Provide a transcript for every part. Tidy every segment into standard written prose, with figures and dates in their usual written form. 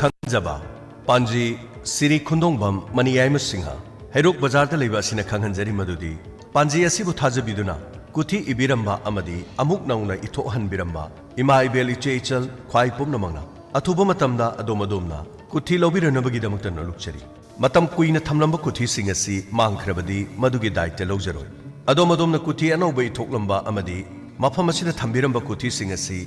ꯈꯪꯖꯕ ꯄꯥꯟꯖꯤ ꯁꯤꯔꯤ ꯈꯨꯟꯗꯣꯡꯕꯝ ꯃꯅꯤꯌꯥꯏꯃ ꯁꯤꯡꯍ ꯍꯩꯔꯣꯛ ꯕꯖꯥꯔꯗ ꯂꯩꯕ ꯑꯁꯤꯅ ꯈꯪꯍꯟꯖꯔꯤ ꯃꯗꯨꯗꯤ ꯄꯥꯟꯖꯤ ꯑꯁꯤꯕꯨ ꯊꯥꯖꯕꯤꯗꯨꯅ ꯀꯨꯊꯤ ꯏꯕꯤꯔꯝꯕ ꯑꯃꯗꯤ ꯑꯃꯨꯛ ꯅꯧꯅ ꯏꯊꯣꯛꯍꯟꯕꯤꯔꯝꯕ ꯏꯃꯥ ꯏꯕꯦꯜ ꯏꯆꯦ ꯏꯆꯜ ꯈ꯭ꯋꯥꯏ ꯄꯨꯝꯅꯃꯛꯅ ꯑꯊꯨꯕ ꯃꯇꯝꯗ ꯑꯗꯣꯝꯅ ꯀꯨꯊꯤ ꯂꯧꯕꯤꯔꯅꯕꯒꯤꯗꯃꯛꯇ ꯅꯣꯛꯆꯔꯤ ꯃꯇꯝ ꯀꯨꯏꯅ ꯊꯝꯂꯝꯕ ꯀꯨꯊꯤꯁꯤꯡ ꯑꯁꯤ ꯃꯥꯡꯈ꯭ꯔꯕꯗꯤ ꯃꯗꯨꯒꯤ ꯗꯥꯏꯇ ꯂꯧꯖꯔꯣꯏ ꯑꯗꯣꯝꯅ ꯀꯨꯊꯤ ꯑꯅꯧꯕ ꯏꯊꯣꯛꯂꯝꯕ ꯑꯃꯗꯤ ꯃꯐꯝ ꯑꯁꯤꯗ ꯊꯝꯕꯤꯔꯝꯕ ꯀꯨꯊꯤꯁꯤꯡ ꯑꯁꯤ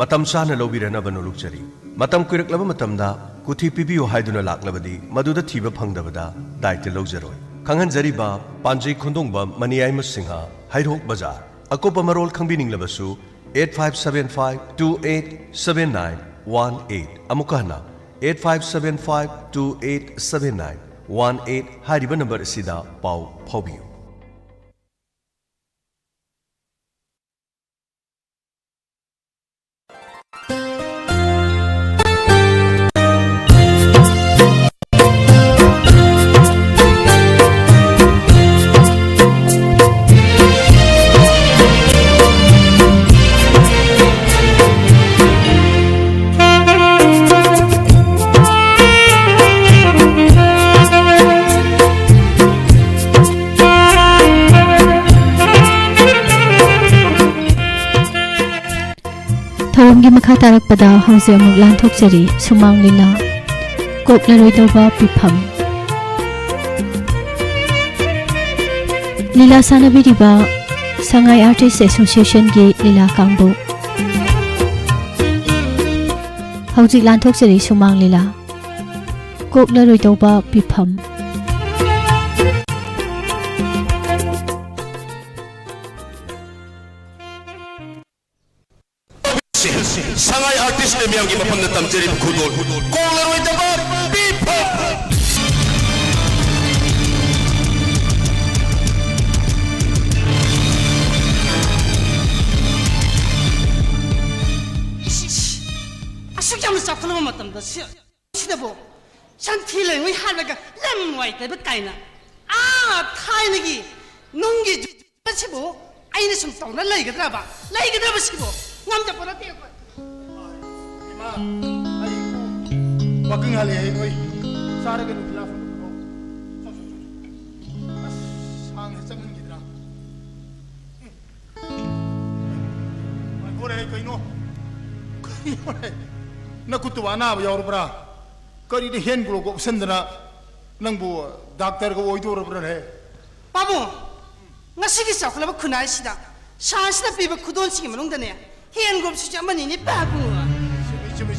ꯃꯇꯝ ꯆꯥꯅ ꯂꯧꯕꯤꯔꯅꯕ ꯅꯣꯛꯆꯔꯤ ꯃꯇꯝ ꯀꯨꯏꯔꯛꯂꯕ ꯃꯇꯝꯗ ꯀꯨꯊꯤ ꯄꯤꯕꯤꯌꯨ ꯍꯥꯏꯗꯨꯅ ꯂꯥꯛꯂꯕꯗꯤ ꯃꯗꯨꯗ ꯊꯤꯕ ꯐꯪꯗꯕꯗ ꯗꯥꯏꯇ ꯂꯧꯖꯔꯣꯏ ꯈꯪꯍꯟꯖꯔꯤꯕ ꯄꯥꯟꯖꯤ ꯈꯨꯟꯗꯣꯡꯕꯝ ꯃꯅꯤꯌꯥꯏꯃ ꯁꯤꯡꯍ ꯍꯩꯔꯣꯛ ꯕꯖꯥꯔ ꯑꯀꯨꯞꯄ ꯃꯔꯣꯜ ꯈꯪꯕꯤꯅꯤꯡꯂꯕꯁꯨ 8575287918 ꯑꯃꯨꯛꯀ ꯍꯟꯅ 8575287918 ꯍꯥꯏꯔꯤꯕ ꯅꯝꯕꯔ ꯑꯁꯤꯗ ꯄꯥꯎ ꯐꯥꯎꯕꯤꯌꯨ ꯊꯧꯔꯝꯒꯤ ꯃꯈꯥ ꯇꯥꯔꯛꯄꯗ ꯍꯧꯖꯤꯛ ꯑꯃꯨꯛ ꯂꯥꯟꯊꯣꯛꯆꯔꯤ ꯁꯨꯃꯥꯡ ꯂꯤꯂꯥ ꯀꯣꯛꯂꯔꯣꯏꯗꯧꯕ ꯄꯤꯐꯝ ꯂꯤꯂꯥ ꯁꯥꯟꯅꯕꯤꯔꯤꯕ ꯁꯉꯥꯏ ꯑꯥꯔꯇꯤꯁ ꯑꯦꯁꯣꯁꯤꯌꯦꯁꯟꯒꯤ ꯂꯤꯂꯥ ꯀꯥꯡꯕꯨ ꯍꯧꯖꯤꯛ ꯂꯥꯟꯊꯣꯛꯆꯔꯤ ꯁꯨꯃꯥꯡ ꯂꯤꯂꯥ ꯀꯣꯛꯂꯔꯣꯏꯗꯧꯕ ꯄꯤꯐꯝ 상하이 아티스트 명이 ꯃꯐꯝꯗ ꯇꯝꯖꯔꯤꯕ ꯈꯨꯗꯣꯜ ꯀꯣꯛꯂꯔꯣꯏꯗꯕ ꯄꯤꯐꯝ ꯑꯁꯨꯛ ꯌꯥꯝꯅ ꯆꯥꯎꯈꯠꯂꯕ ꯃꯇꯝꯗ ꯁꯤꯗꯕꯨ ꯁꯟꯊꯤ ꯂꯩꯉꯣꯏ ꯍꯥꯠꯂꯒ ꯂꯝ ꯋꯥꯏꯇꯕ ꯀꯥꯏꯅ ꯊꯥꯏꯅꯒꯤ ꯅꯨꯡꯒꯤ ꯖꯨꯠꯁꯤꯕꯨ ꯑꯩꯅ ꯁꯨꯝ ꯇꯧꯅ ꯂꯩꯒꯗ꯭ꯔꯕꯁꯤꯕꯨ ꯉꯝꯖꯕ ꯅꯠꯇꯦ Waking hali hai noi, sare ke nukla fun ko. Sang hai chang gidra. Mai kore kai no. Na kutuwa na ba yaur bra. Kari de hen gro ko sendana nang bu doctor ko oi dur bra he. Babu, ngasigi saklaba khunai sida. Shansna piba khudon sigi manungdane. Hen gro su jamani ni babu.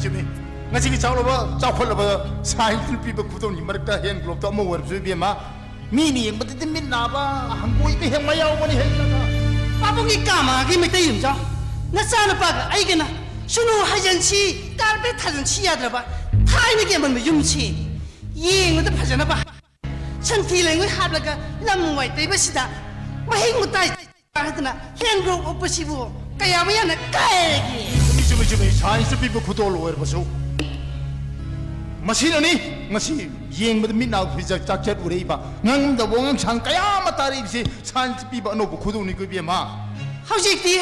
Chimi. Ngasigi chawlaba chawkholaba science piba khudon ni marakta hen gro to mo war bi ma. Mini yang badin min na ba hangoi bi heng mayaw mani he na. Babu gi kama gi mitai yumja. Nasana pa ai gena. Sunu hajansi carpet hajansi yadraba. Thaina ge man yumchi. Yeng da phajana ba. Chanthi lengoi hablaga lam wai tai ba sida. Mahing mutai hadna hen gro opasibu. Kaya ba yana kai gi. Chimi science piba khudol wer basu. Machine ni ngasi yeng bad min naw phi jak chat urei ba ngang da wong sang kaya matari si science piba no bu khudu ni ko bi ma Hojikti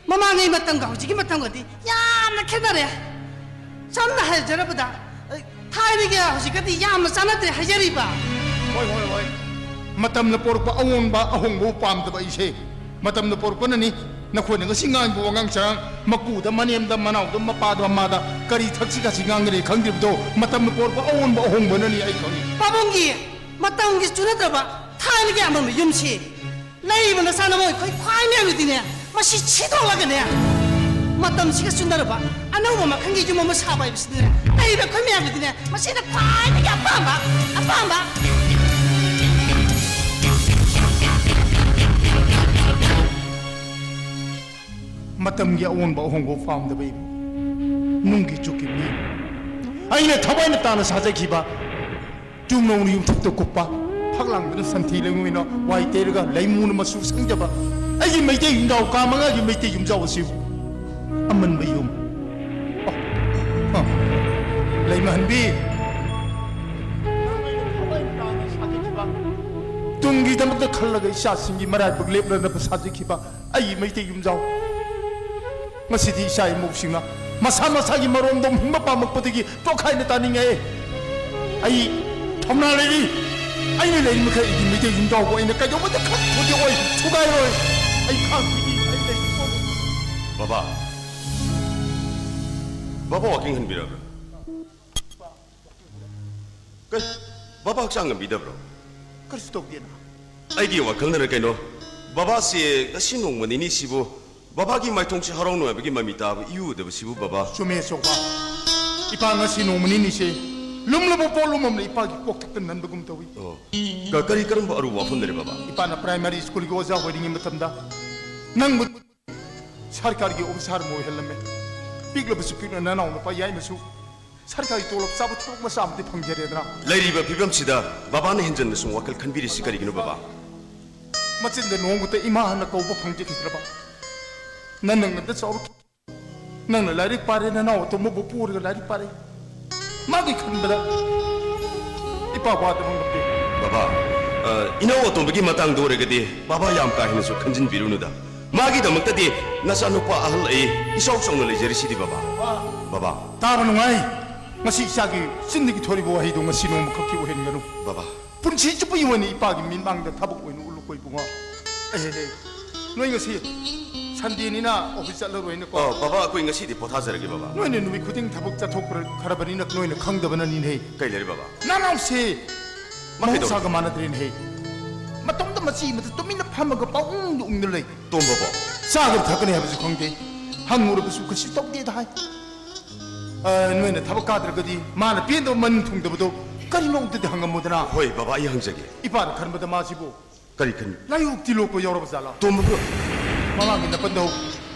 mama ngai matang ga hojiki matang ga di yamna khenare samna hajarabada thaini ge hojikati yamna sanate hajariba hoi matam na por pa awon ba ahong bu pam da ba ise matam na por pa na ni na khoi na singang bu ngang chang maku da manem da manau da mapa da ma da kari thakchi ka singang re khang dib do matam na por pa awon ba ahong ba na ni ai khang babongi matanggi chunadraba thaini ge amam yumchi leibana sana moi khoi khwai me gudine masi chidolaga ne matam siga sundaraba anau ma khangi juma ma sabai bisne leiba khoi me gudine masi na khwai ge apamba matam gi awon ba ahong bu pam da ba nung gi chuki ni ai na thabai na ta na sa jai ki ba tum nong ni yum thuk to kupa phaklang da santhi lengui no wai te ga laimun ma su sang ja ba ai gi mai te yum dau ka ma ga gi mai te yum jaw si aman ba yum laiman bi tung gi da ma khal la ga sha sing gi marai buk lep la na sa ji ki ba ai mai te yum jaw masidi sai mu sing na masa masagi marong dom hingga pamak potigi tokai na taning ay ay thomna lady ay ni lady maka idi mite yung daw ko ay nakayo mo dakat poti oy sugay oy ay kang ay lady ko baba baba walking han bira kan baba hak상 ang bida bro kristo gina 아이기 와kalna kaino baba si kasinong manini sibo baba gi mai tongsi harong no bagi mamita iu de sibo baba sume soka ipa nga sinumani ni se lumlabo po lumam ipa gi koktak nan bagum tawi ka kari karam ba aru wafun dere baba ipa na primary school go za hoiding matamda nang sarkar gi obsar mo helme piglo bisu piglo na na pa yai masu sarkar gi tolop sabu thok ma samti phangjere dra lairiba pibam sida baba na hinjan na sung wakal khanbiri sikari gino baba machin de nong te ima na ko ba phangje khitra ba nan nang da saur nang na lari pare na na to mo bu pur ga lari pare ma gi khan bada ipa ba da mong pe baba ina wa tong bagi matang dore gadi baba yam ka hin su khanjin birunuda magi da maktadi nasa no pa ahal ai isok song na lejeri sidi baba baba ta ba ngai ngasi sagi sinni gi thori bo hi do ngasi no mo khaki o hen nganu baba punchi chu pu yoni ipa gi min bang da thabuk oinu ulu koi bunga noi ngasi 산디니나 오피셜로 로이네 거 baba ko ngasi di potha jarage baba 노이네 누비 쿠딩 타복 자톡 카라바니나 노이네 강다바나 니네 kai leri baba 나나우세 마케도. 마사가 마나드린 해 마똥도 마치 마트 또미나 파마가 빠웅 웅들레 tom baba 사그 타그네 하면서 강대 한무로 부수 그 시떡게 다 노이네 타복 가들 거디 마나 비엔도 만 통도부도 까리농도 한가 모드나 hoi baba i hangjage 이반 카르마다 마시고 kari khan 라이욱 딜로고 여러버살라 tom baba 마마기 나쁜도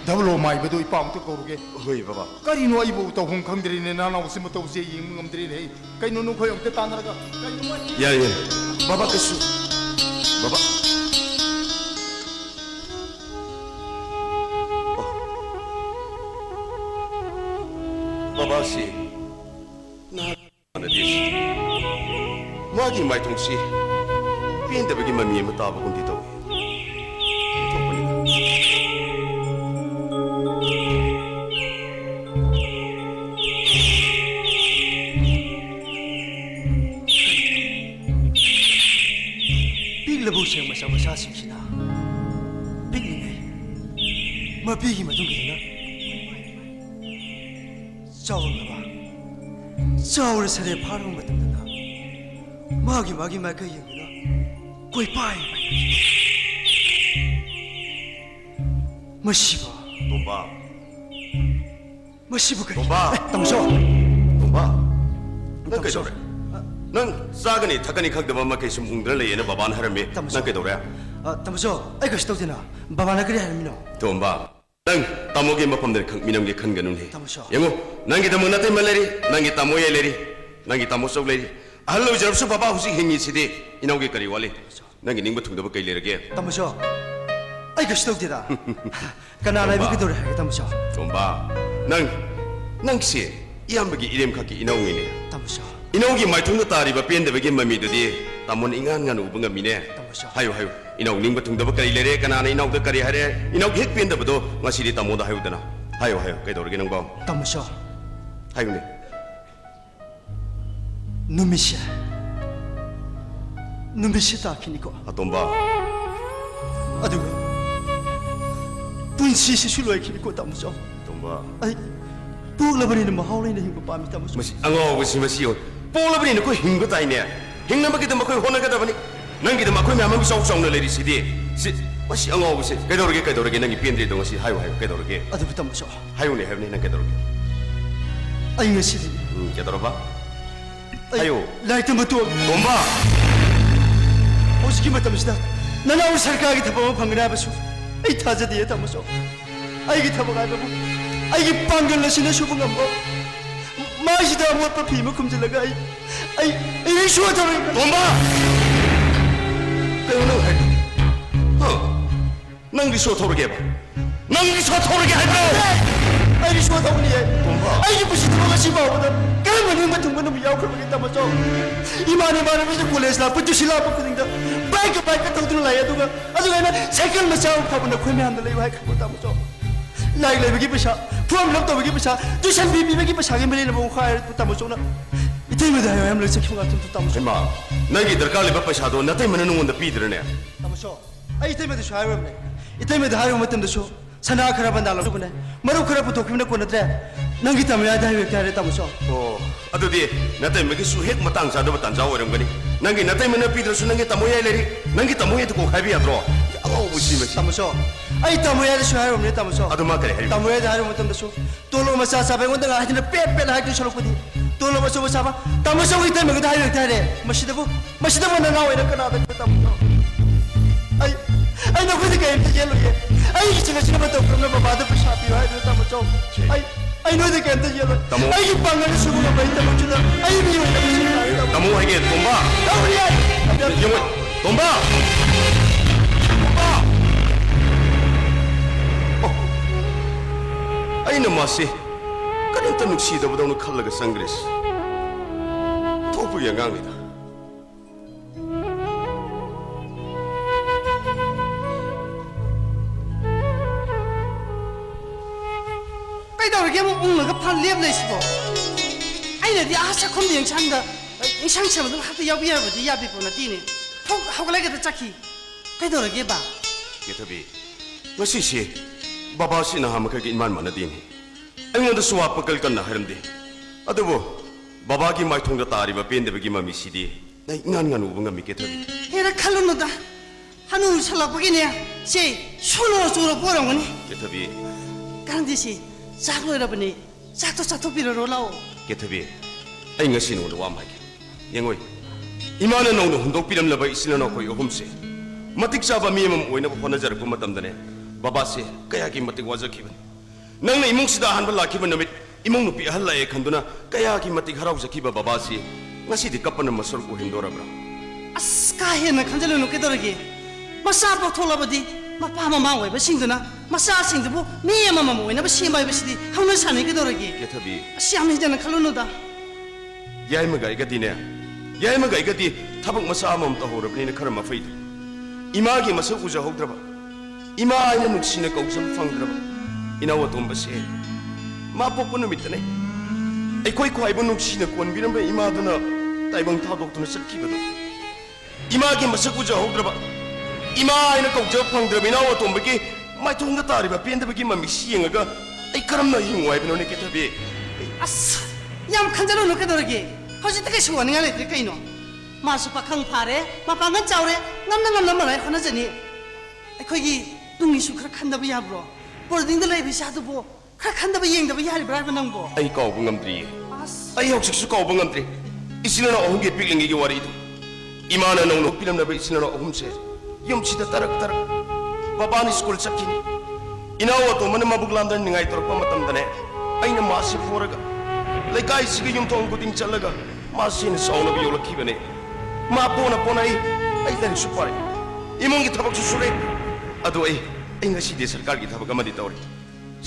더블로 마이베도 이빠음도 거르게 hoi baba 까리노 이보 또 홍강들이네 나나 웃으면 또 우세 임금들이네 까이노는 거용 때 따나가 까이노 ya ya baba kesu baba baba si na na dis magi mai tong si pin de bagi mami mata ba kun di to 빅러브 생 마사 마사 심시나 빅이네 뭐 빅이 뭐 동기나 싸울까 봐 싸울 세대 파는 것 같다 마기 마그 얘기나 거의 빠이 뭐 씨바 tomba 뭐 씨바 그래 tomba tamso tomba nang kai dore nang sagani thakani khak daba ma kai sum ungdra le na baban harame nang kai dore tamso ai 가시 떠지나 바바나 그래 하면요 tomba nang tamoge mapam der khang minam ge khan ganun he Tamasha. yango nang ge damona te maleri nang ge tamoye leri nang ge tamo sok leri ahlo jarab su baba husi hingi sidi inau ge kari wale nang ge ningba thungdaba kai lerage tamso ai 가시 떠지다 까나나 비게 돌아 tamso tomba nang si iyambagi irem khaki inau ngine tamso inaugi maithungda tariba pendebagi mamidudi tamon ingan ngan ubanga mine Tamasha. hayo inau ningba thungdaba kari lere kanana inau da kari hare inau hek pendabado ngasiri tamoda hayudana hayo kai dorge nang ba tamso hayo ne 눈빛이 닦이니까 atomba 아두가 분시시 술로에 키니까 tamso tomba ai 부글러버리는 뭐 하울리는 힘고 밤이 tamso masi ango si masi yo polabri ne ko hingba taine hingna magida makoi hona kada bani nangi da makoi mamam sok sok na leri sidi si masi ango si kai dorge nangi pendri dong si hayo kai dorge 아두부 tamso hayo ne have ne nang kai dorge ai ngasi리 kai dorba ayo 라이트 뭐또 tomba 오스키 맞다면서다 나나 우리 살까기 타보면 방근해봐수 아이 타자디에 담아서 아이기 타보가봐고 아이기 방글러시네 쇼봉한 거 마시다 무엇바 비면 금질러가 아이 쇼하다는 tomba kayo nang hay nang riso torge ba nang riso torge hay bro 아이기 쇼하다고 니에 아이기 무시 들어가 시바보다 까만 흥만 등반은 미야오 그러겠다 맞죠 이만에 말하면서 콜레스라 뿌뚜실라 뿌꾸딩다 바이크 타우드는 라야 두가 아주 그냥 사이클 마차오 파보나 코메 한들 레이와 할 거다 맞죠 लाइक लेबगी पैसा फॉर्म लप तबगी पैसा tuition fee पीबगी पैसा के मिले नबो खाय तमसोना इतै में दायो हम लक्षिक फुगा तुम तमसो मा नंगी दरकार लेबा पैसा दो नते मन नुंगोंद पीदरने तमसो आई इतै में दसो हायबने इतै में दायो मतम दसो सना खरा बंदा लबने मरु खरा पुथोखिमने कोनत्रे नंगी तमया दायो तारे तमसो ओ अदुदी नते मगी सु हेक मतंग सादब तंजा ओरमगनी नंगी नते मन पीदरसु नंगी तमोय लेरी नंगी तमोय तो खाबी याद्रो अगो बुसी मसी तमसो आई तमोय दसो हायबने तमसो अदुमा करे हेरी तमोय दायो मतम दसो तोलो मसा साबे गोंदा हाइना पेट पेट हाइटु सरोपदी तोलो मसो साबा तमसो इतै में दायो तारे मसिदबो नना ओइना कनादा तमसो आई नखुद के एम जेलो ये आई किसी ने मत प्रॉब्लम बाबा पैसा पियो है तमसो आई नो दे के एम जेलो आई की पंगन सुबह में बैठ तमसो आई भी होइना तमो हेगे तुम्बा यमो तुम्बा ꯑꯩꯅ ꯃꯥꯁꯤ ꯀꯔꯤꯝꯇ ꯅꯨꯡꯁꯤꯗꯕꯗꯧꯅ ꯈꯜꯂꯒ ꯆꯪꯈ꯭ꯔꯦꯁꯤ ꯊꯣꯛꯄꯒꯤ ꯑꯉꯥꯡꯅꯤꯗ ꯀꯩꯗꯧꯔꯒꯦ ꯑꯃꯨꯛ ꯎꯪꯉꯒ ꯐꯜ ꯂꯦꯞ ꯂꯩꯁꯤꯕꯣ ꯑꯩꯅꯗꯤ ꯑꯥ ꯆꯥꯛꯈꯨꯝꯗ ꯌꯦꯡꯁꯥꯡꯗ ꯏꯟꯁꯥꯡ ꯁꯦꯝꯕꯗꯨ ꯍꯥꯛꯇ ꯌꯥꯎꯕꯤꯔꯕꯗꯤ ꯌꯥꯕꯤꯄꯣ ꯅꯠꯇꯦꯅꯦ ꯊꯣꯛ ꯍꯧꯒꯠꯂꯒꯗ ꯆꯠꯈꯤ ꯀꯩꯗꯧꯔꯒꯦ ꯕꯥ ꯀꯦꯊꯕꯤ ꯉꯁꯤꯁꯤ ꯕꯕꯥꯁꯤ ꯅꯍꯥ ꯃꯈꯩꯒꯤ ꯏꯃꯥꯟ ꯃꯥꯟꯅꯗꯦꯅꯤ ꯑꯩꯉꯣꯟꯗꯁꯨ ꯋꯥ ꯄꯀꯜ ꯀꯟꯅ ꯍꯥꯏꯔꯝꯗꯦ ꯑꯗꯨꯕꯨ ꯕꯕꯥꯒꯤ ꯃꯥꯏꯊꯣꯡꯗ ꯇꯥꯔꯤꯕ ꯄꯦꯟꯗꯕꯒꯤ ꯃꯃꯤꯁꯤꯗꯤ ꯅꯪ ꯏꯉꯥꯟ ꯉꯥꯟ ꯎꯕ ꯉꯝꯃꯤ ꯀꯦꯊꯕꯤ ꯍꯦꯟꯅ ꯈꯜꯂꯨꯅꯨꯗ ꯍꯅꯨ ꯁꯜꯂꯛꯄꯒꯤꯅꯦ ꯁꯤ ꯁꯨꯅꯣ ꯆꯨꯔꯛꯄ ꯑꯣꯏꯔꯝꯒꯅꯤ ꯀꯦꯊꯕꯤ ꯀꯥꯟꯗꯤ ꯁꯤ ꯆꯥꯛ ꯂꯣꯏꯔꯕꯅꯤ ꯆꯥꯛꯇꯣ ꯆꯥꯊꯣꯛꯄꯤꯔꯔꯣ ꯂꯥꯛꯑꯣ ꯀꯦꯊꯕꯤ ꯑꯩ ꯉꯁꯤ ꯅꯉꯣꯟꯗ ꯋꯥ ꯑꯃ ꯍꯥꯏꯒꯦ ꯌꯦꯡꯉꯣꯏ ꯏꯃꯥꯅ ꯅꯧꯅ ꯍꯨꯟꯗꯣꯛꯄꯤꯔꯝꯂꯕ ꯏꯆꯤꯜ ꯏꯅꯥꯎ ꯑꯩꯈꯣꯏ ꯑꯍꯨꯝꯁꯦ ꯃꯇꯤꯛ ꯆꯥꯕ ꯃꯤ ꯑꯃ ꯑꯣꯏꯅꯕ ꯍꯣꯠꯅꯖꯔꯛꯄ ꯃꯇꯝꯗꯅꯦ ꯕꯕꯥꯁꯦ ꯀꯌꯥꯒꯤ ꯃꯇꯤꯛ ꯋꯥꯖꯈꯤꯕꯅꯤ ꯅꯪꯅ ꯏꯃꯨꯡꯁꯤꯗ ꯑꯍꯥꯟꯕ ꯂꯥꯛꯈꯤꯕ ꯅꯨꯃꯤꯠ ꯏꯃꯨꯡ ꯅꯨꯄꯤ ꯑꯍꯜ ꯂꯥꯛꯑꯦ ꯈꯟꯗꯨꯅ ꯀꯌꯥꯒꯤ ꯃꯇꯤꯛ ꯍꯔꯥꯎꯖꯈꯤꯕ ꯕꯕꯥꯁꯤ ꯉꯁꯤꯗꯤ ꯀꯞꯄꯅ ꯃꯁꯔꯨꯛ ꯑꯣꯏꯍꯟꯗꯣꯔꯕ꯭ꯔꯥ ꯑꯁ ꯀꯥ ꯍꯦꯟꯅ ꯈꯟꯖꯤꯜꯂꯨꯅꯨ ꯀꯩꯗꯧꯔꯒꯦ ꯃꯆꯥ ꯄꯣꯛꯊꯣꯛꯂꯕꯗꯤ ꯃꯄꯥ ꯃꯃꯥ ꯑꯣꯏꯕꯁꯤꯡꯗꯨꯅ ꯃꯆꯥꯁꯤꯡꯗꯨꯕꯨ ꯃꯤ ꯑꯃꯃꯝ ꯑꯣꯏꯅꯕ ꯁꯦꯝꯕ ꯍꯥꯏꯕꯁꯤꯗꯤ ꯍꯧꯅ ꯁꯥꯟꯅꯩ ꯀꯩꯗꯧꯔꯒꯦ ꯀꯦꯊꯕꯤ ꯑꯁ ꯌꯥꯝ ꯍꯦꯟꯖꯟꯅ ꯈꯜꯂꯨꯅꯨꯗ ꯌꯥꯏꯃꯒ ꯑꯩꯒꯗꯤꯅꯦ ꯌꯥꯏꯃꯒ ꯑꯩꯒꯗꯤ ꯊꯕꯛ ꯃꯆꯥ ꯑꯃꯃꯝ ꯇꯧꯍꯧꯔꯕꯅꯤꯅ ꯈꯔ ꯃꯐꯩꯗꯤ ꯏꯃꯥꯒꯤ ꯃꯁꯛ ꯎꯖꯍꯧꯗ꯭ꯔꯕ ꯏꯃꯥ ꯑꯩꯅ ꯅꯨꯡꯁꯤꯅ ꯀꯧꯖꯕ ꯐꯪꯗ꯭ꯔꯕ ꯏꯅꯥꯎ ꯑꯇꯣꯝꯕꯁꯦ ꯃꯥ ꯄꯣꯛꯄ ꯅꯨꯃꯤꯠꯇꯅꯦ ꯑꯩꯈꯣꯏ ꯈ꯭ꯋꯥꯏꯕꯨ ꯅꯨꯡꯁꯤꯅ ꯀꯣꯟꯕꯤꯔꯝꯕ ꯏꯃꯥꯗꯨꯅ ꯇꯥꯏꯕꯪ ꯊꯥꯗꯣꯛꯇꯨꯅ ꯆꯠꯈꯤꯕꯗꯣ ꯏꯃꯥꯒꯤ ꯃꯁꯛ ꯎꯖꯍꯧꯗ꯭ꯔꯕ ꯏꯃꯥ ꯑꯩꯅ ꯀꯧꯖꯕ ꯐꯪꯗ꯭ꯔꯕ ꯏꯅꯥꯎ ꯑꯇꯣꯝꯕꯒꯤ ꯃꯥꯏꯊꯣꯡꯗ ꯇꯥꯔꯤꯕ ꯄꯦꯟꯗꯕꯒꯤ ꯃꯃꯤꯁꯤ ꯌꯦꯡꯉꯒ ꯑꯩ ꯀꯔꯝꯅ ꯍꯤꯡꯉꯨ ꯍꯥꯏꯕꯅꯣꯅꯦ ꯀꯦꯊꯕꯤ ꯑꯁ ꯌꯥꯝ ꯈꯟꯖꯜꯂꯨꯅꯨ ꯀꯩꯗꯧꯔꯒꯦ ꯍꯧꯖꯤꯛꯇꯤ ꯀꯩꯁꯨ ꯋꯥꯅꯤꯡꯉꯥꯏ ꯂꯩꯇ꯭ꯔꯦ ꯀꯩꯅꯣ ꯃꯥꯁꯨ ꯄꯥꯈꯪ ꯐꯥꯔꯦ ꯃꯄꯥꯡꯒꯜ ꯆꯥꯎꯔꯦ ꯉꯝꯅ ꯃꯔꯥꯏ ꯍꯣꯠꯅꯖꯅꯤ ꯑꯩꯈꯣꯏꯒꯤ ꯇꯨꯡꯒꯤꯁꯨ ꯈꯔ ꯈꯟꯗꯕ ꯌꯥꯕ꯭ꯔꯣ ꯕꯣꯔꯗꯤꯡꯗ ꯂꯩꯕ ꯏꯆꯥꯗꯨꯕꯨ ꯈꯔ ꯈꯟꯗꯕ ꯌꯦꯡꯗꯕ ꯌꯥꯔꯤꯕ꯭ꯔꯥ ꯍꯥꯏꯕ ꯅꯪꯕꯣ ꯑꯩ ꯀꯥꯎꯕ ꯉꯝꯗ꯭ꯔꯤꯌꯦ ꯑꯁ ꯑꯩ ꯍꯧꯖꯤꯛꯁꯨ ꯀꯥꯎꯕ ꯉꯝꯗ꯭ꯔꯤ ꯏꯆꯤꯜ ꯏꯅꯥꯎ ꯑꯍꯨꯝꯒꯤ ꯄꯤꯛꯂꯤꯉꯩꯒꯤ ꯋꯥꯔꯤꯗꯨ ꯏꯃꯥꯅ ꯅꯧꯅ ꯄꯤꯔꯝꯂꯕ ꯏꯆꯤꯜ ꯏꯅꯥꯎ ꯑꯍꯨꯝꯁꯦ ꯌꯨꯝꯁꯤꯗ ꯇꯔꯛ ꯕꯕꯥꯅ ꯁ꯭ꯀꯨꯜ ꯆꯠꯈꯤꯅꯤ ꯏꯅꯥꯎ ꯑꯇꯣꯝꯕꯅ ꯃꯕꯨꯛ ꯂꯥꯝꯗꯅꯤꯡꯉꯥꯏ ꯇꯧꯔꯛꯄ ꯃꯇꯝꯗꯅꯦ ꯑꯩꯅ ꯃꯥꯁꯤ ꯄꯣꯔꯒ ꯂꯩꯀꯥꯏꯁꯤꯒꯤ ꯌꯨꯝꯊꯣꯡ ꯈꯨꯗꯤꯡ ꯆꯠꯂꯒ ꯃꯥꯁꯤꯅ ꯆꯥꯎꯅꯕ ꯌꯣꯛꯂꯛꯈꯤꯕꯅꯦ ꯃꯥ ꯄꯣꯅ ꯑꯩ ꯂꯥꯏꯔꯤꯛꯁꯨ ꯄꯥꯔꯦ ꯏꯃꯨꯡꯒꯤ ꯊꯕꯛꯁꯨ ꯁꯨꯔꯦ ꯑꯗꯣ ꯑꯩ ꯉꯁꯤꯗꯤ ꯁꯔꯀꯥꯔꯒꯤ ꯊꯕꯛ ꯑꯃꯗꯤ ꯇꯧꯔꯦ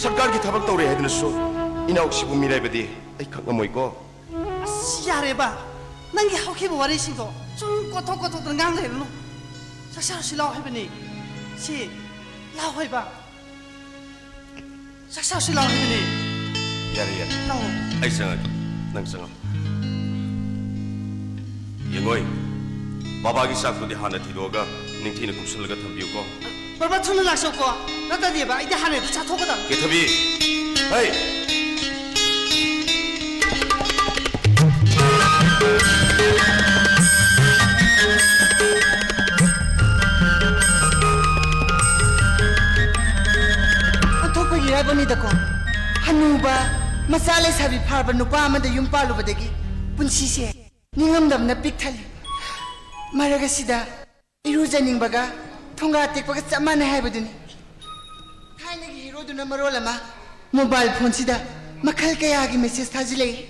ꯁꯔꯀꯥꯔꯒꯤ ꯊꯕꯛ ꯇꯧꯔꯦ ꯍꯥꯏꯗꯨꯅꯁꯨ ꯏꯅꯥꯎꯁꯤꯕꯨ ꯃꯤꯔꯥꯏꯕꯗꯤ ꯑꯩ ꯈꯪꯉꯝꯃꯣꯏꯀꯣ ꯑꯁ ꯌꯥꯔꯦꯕ ꯅꯪꯒꯤ ꯍꯧꯈꯤꯕ ꯋꯥꯔꯤꯁꯤꯡꯗꯣ ꯁꯨꯝ ꯀꯣꯊꯣꯛꯇꯅ ꯉꯥꯡ ꯂꯩꯔꯨꯅꯨ ꯆꯥꯛꯆꯥꯔꯁꯤ ꯂꯥꯎ ꯍꯥꯏꯕꯅꯤ ꯁꯤ ꯂꯥꯎ ꯍꯥꯏꯕ ꯆꯥꯛꯆꯥꯔꯁꯤ ꯂꯥꯎ ꯍꯥꯏꯕꯅꯤ ꯌꯥꯔꯦ ꯂꯥꯎ ꯑꯩ ꯆꯪꯉꯒꯦ ꯅꯪ ꯆꯪꯉꯣ ꯌꯦꯡꯉꯣꯏ ꯕꯕꯥꯒꯤ ꯆꯥꯛꯇꯨꯗꯤ ꯍꯥꯟꯅ ꯊꯤꯗꯣꯛꯑꯒ ꯅꯤꯡꯊꯤꯅ ꯀꯨꯞꯁꯜꯂꯒ ꯊꯝꯕꯤꯌꯨꯀꯣ ꯕꯕꯥ ꯊꯨꯅ ꯂꯥꯛꯆꯧꯀꯣ ꯅꯠꯇ꯭ꯔꯗꯤꯕ ꯑꯩꯗꯤ ꯍꯥꯟꯅꯗꯤ ꯆꯥꯊꯣꯛꯀꯗꯕ ꯀꯦꯊꯕꯤ ꯍꯩ ꯑꯣꯟꯊꯣꯛꯄꯒꯤ ꯍꯥꯏꯕꯅꯤꯗꯀꯣ ꯍꯅꯨꯕ ꯃꯆꯥ ꯂꯩꯁꯥꯕꯤ ꯐꯥꯔꯕ ꯅꯨꯄꯥ ꯑꯃꯗ ꯌꯨꯝ ꯄꯥꯜꯂꯨꯕꯗꯒꯤ ꯄꯨꯟꯁꯤꯁꯦ ꯅꯤꯡꯉꯝꯗꯕꯅ ꯄꯤꯛ ꯊꯜꯂꯤ ꯃꯔꯛ ꯑꯁꯤꯗ ꯏꯔꯨꯖꯅꯤꯡꯕꯒ ꯊꯣꯡꯒꯥ ꯇꯦꯛꯄꯒ ꯆꯞ ꯃꯥꯟꯅꯩ ꯍꯥꯏꯕꯗꯨꯅꯤ ꯊꯥꯏꯅꯒꯤ ꯍꯤꯔꯣꯗꯨꯅ ꯃꯔꯣꯜ ꯑꯃ ꯃꯣꯕꯥꯏꯜ ꯐꯣꯟꯁꯤꯗ ꯃꯈꯜ ꯀꯌꯥꯒꯤ ꯃꯦꯁꯦꯖ ꯊꯥꯖꯤꯜꯂꯛꯏ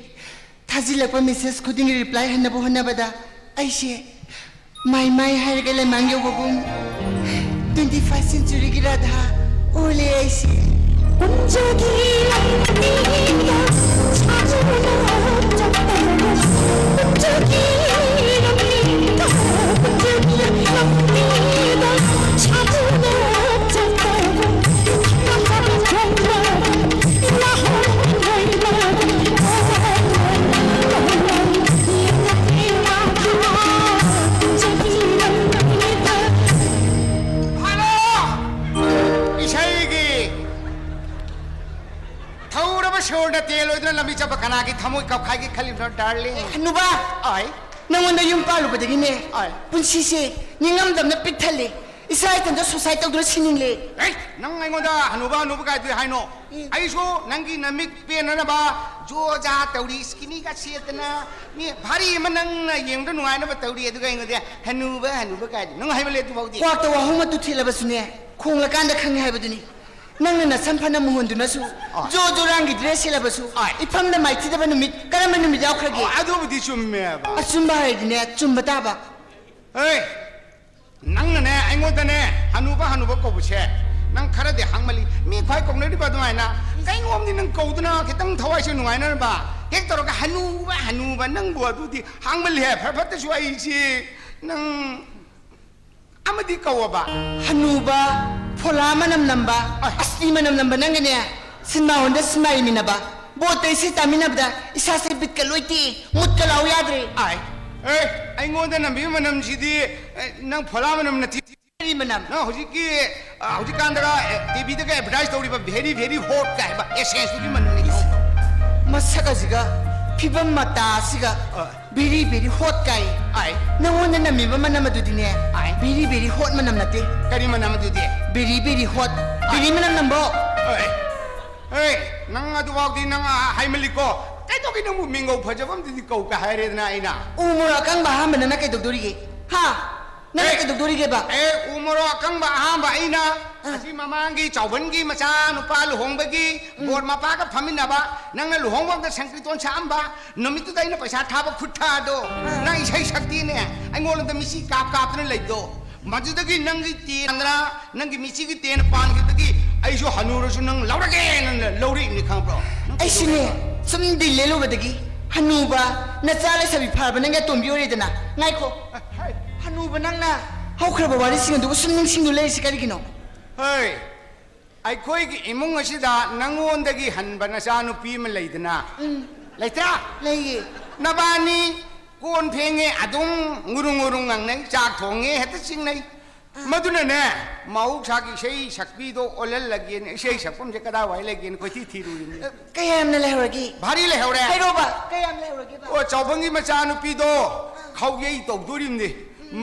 ꯊꯥꯖꯤꯜꯂꯛꯄ ꯃꯦꯁꯦꯖ ꯈꯨꯗꯤꯡꯒꯤ ꯔꯤꯄ꯭ꯂꯥꯏ ꯍꯟꯅꯕ ꯍꯣꯠꯅꯕꯗ ꯑꯩꯁꯦ ꯃꯥꯏ ꯍꯥꯏꯔꯒ ꯂꯩꯃꯥꯡ ꯌꯧꯕꯒꯨꯝ 25th centuryꯒꯤ ꯔꯥꯙꯥ ꯑꯣꯜꯂꯦ ꯑꯩꯁꯦ ꯁꯣꯔꯗ ꯇꯦꯜꯂꯣꯏꯗꯅ ꯂꯝꯕꯤ ꯆꯠꯄ ꯀꯅꯥꯒꯤ ꯊꯃꯣꯏ ꯀꯞꯈꯥꯏꯒꯤ ꯈꯜꯂꯤꯕꯅꯣ ꯗꯥꯔꯂꯤꯡ ꯍꯅꯨꯕ ꯑꯥꯏ ꯅꯪꯉꯣꯟꯗ ꯌꯨꯝ ꯄꯥꯜꯂꯨꯕꯗꯒꯤꯅꯦ ꯑꯥꯏ. ꯄꯨꯟꯁꯤꯁꯦ ꯅꯤꯡꯉꯝꯗꯕꯅ ꯄꯤꯛ ꯊꯜꯂꯦ ꯏꯁꯥ ꯏꯊꯟꯇ ꯁꯨꯁꯥꯏꯠ ꯇꯧꯗꯨꯅ ꯁꯤꯅꯤꯡꯂꯦ ꯑꯦ ꯅꯪ ꯑꯩꯉꯣꯟꯗ ꯍꯅꯨꯕ ꯀꯥꯏꯗꯨ ꯍꯥꯏꯅꯣ ꯑꯩꯁꯨ ꯅꯪꯒꯤ ꯅꯃꯤꯠ ꯄꯦꯟꯅꯅꯕ ꯖꯣꯖꯥ ꯇꯧꯔꯤ ꯁ꯭ꯀꯤꯅꯤꯒ ꯁꯦꯠꯇꯅ ꯃꯤ ꯚꯥꯔꯤ ꯑꯃ ꯅꯪꯅ ꯌꯦꯡꯕꯗ ꯅꯨꯡꯉꯥꯏꯅꯕ ꯇꯧꯔꯤ ꯑꯗꯨꯒ ꯑꯩꯉꯣꯟꯗ ꯍꯅꯨꯕ ꯀꯥꯏꯗꯨ ꯅꯪ ꯍꯥꯏꯕ ꯂꯩ ꯑꯗꯨꯐꯥꯎꯗꯤ ꯀ꯭ꯋꯥꯛꯇ ꯋꯥꯍꯣꯡ ꯃꯇꯨ ꯊꯤꯜꯂꯕꯁꯨꯅꯦ ꯈꯣꯡꯂꯀꯥꯟꯗ ꯈꯪꯉꯦ ꯍꯥꯏꯕꯗꯨꯅꯤ ꯅꯪꯅ ꯅꯁꯝ ꯐꯅ ꯃꯨꯍꯣꯟꯗꯨꯅꯁꯨ ꯖꯣꯔꯥꯡꯒꯤ ꯗ꯭ꯔꯦꯁ ꯁꯦꯠꯂꯕꯁꯨ ꯏꯐꯝꯗ ꯃꯥꯏꯊꯤꯗꯕ ꯅꯨꯃꯤꯠ ꯀꯔꯝꯕ ꯅꯨꯃꯤꯠ ꯌꯥꯎꯈ꯭ꯔꯒꯦ ꯑꯗꯨꯕꯨꯗꯤ ꯆꯨꯝꯃꯦꯕ ꯑꯆꯨꯝꯕ ꯍꯥꯏꯔꯗꯤꯅꯦ ꯆꯨꯝꯕ ꯇꯥꯕ ꯍꯦ ꯅꯪꯅꯅꯦ ꯑꯩꯉꯣꯟꯗꯅꯦ ꯍꯅꯨꯕ ꯀꯧꯕꯁꯦ ꯅꯪ ꯈꯔꯗꯤ ꯍꯪꯃꯜꯂꯤ ꯃꯤ ꯈ꯭ꯋꯥꯏ ꯀꯧꯅꯔꯤꯕ ꯑꯗꯨꯃꯥꯏꯅ ꯀꯩꯅꯣꯝꯗꯤ ꯅꯪ ꯀꯧꯗꯨꯅ ꯈꯤꯇꯪ ꯊꯋꯥꯏꯁꯦ ꯅꯨꯡꯉꯥꯏꯅꯔꯕ ꯍꯦꯛ ꯇꯧꯔꯒ ꯍꯅꯨꯕ ꯅꯪꯕꯨ ꯑꯗꯨꯗꯤ ꯍꯪꯃꯜꯂꯤꯍꯦ ꯐꯠꯇꯁꯨ ꯑꯩꯁꯤ ꯅꯪ ꯑꯃꯗꯤ ꯀꯧꯋꯕ ꯍꯅꯨꯕ ꯐꯣꯂꯥ ꯃꯅꯝ नंबा असली मनम नंबा नंगने सिनेमा होंदा सिनेमा यमिनबा बोते से तामिनबदा इसा से बिट का लोइती मुत का लाउ याद रे आय ए अइंगोंदा नंबी मनम सिदी नंग फोला मनम नथि री मनम ना हुजिकी हुजिकांदगा टीवी दगा एडवर्टाइज तौरिबा very hot का है बा एसेंस की मनम नि मसका जिगा फिबम मता सिगा very hot kai आय नंगोंदा नमीबा मनम दुदिने very hot मनम नते करी मनम दुदि very hot मनम नंबो ए नंग अदुवाउदी नंग हाइमलिको कइदोगी नंगु मिंगौ फजबम दिदि कौ का हायरेदना आइना उमुरा कंग बहा मनना कइ दोदोरिगे हा नंग कइ दोदोरिगे बा ए उमरो कंग बहा आइना असी ममांगी चौबनगी मचा नुपा लुहोंबगी बोर मपागा फमिनबा नंग लुहोंबम संकृतोन सामबा नमितु दैना पैसा थाबा खुट्ठा दो नंग इसै शक्ति ने अइंगोल द मिसी कापने लैदो मजुदगी नंगी तींद्रा नंगी मिसी की तेन पान की अइसो हनुरसु नंग लौरगे नंग लौरी नि खंब्रो अइसने सुम दिले लोबदगी हनुबा नचाले सभी फारब नंगे तोंबियोरेदना नाइखो हनुबा नंगना हौख्रबा वारी सिंग दुबु सुम निंसिंग दुले सिकारिगिनो हे अखोई की इमुंग असिदा नंगोंदगी हनबा नचा नुपी म लैदना लैत्रा लेगे नबानी कोन फेंगे अदुम ngurum ngangnai chak thonge heta singnai maduna ne mau sagi sei sakpi do olal lagien sei sapum je kada wai lagien ko thi thiru kayam na lehoragi bhari le hore hairoba kayam lehoragi ba o chawbangi macha nu pi do khawyei to durim ni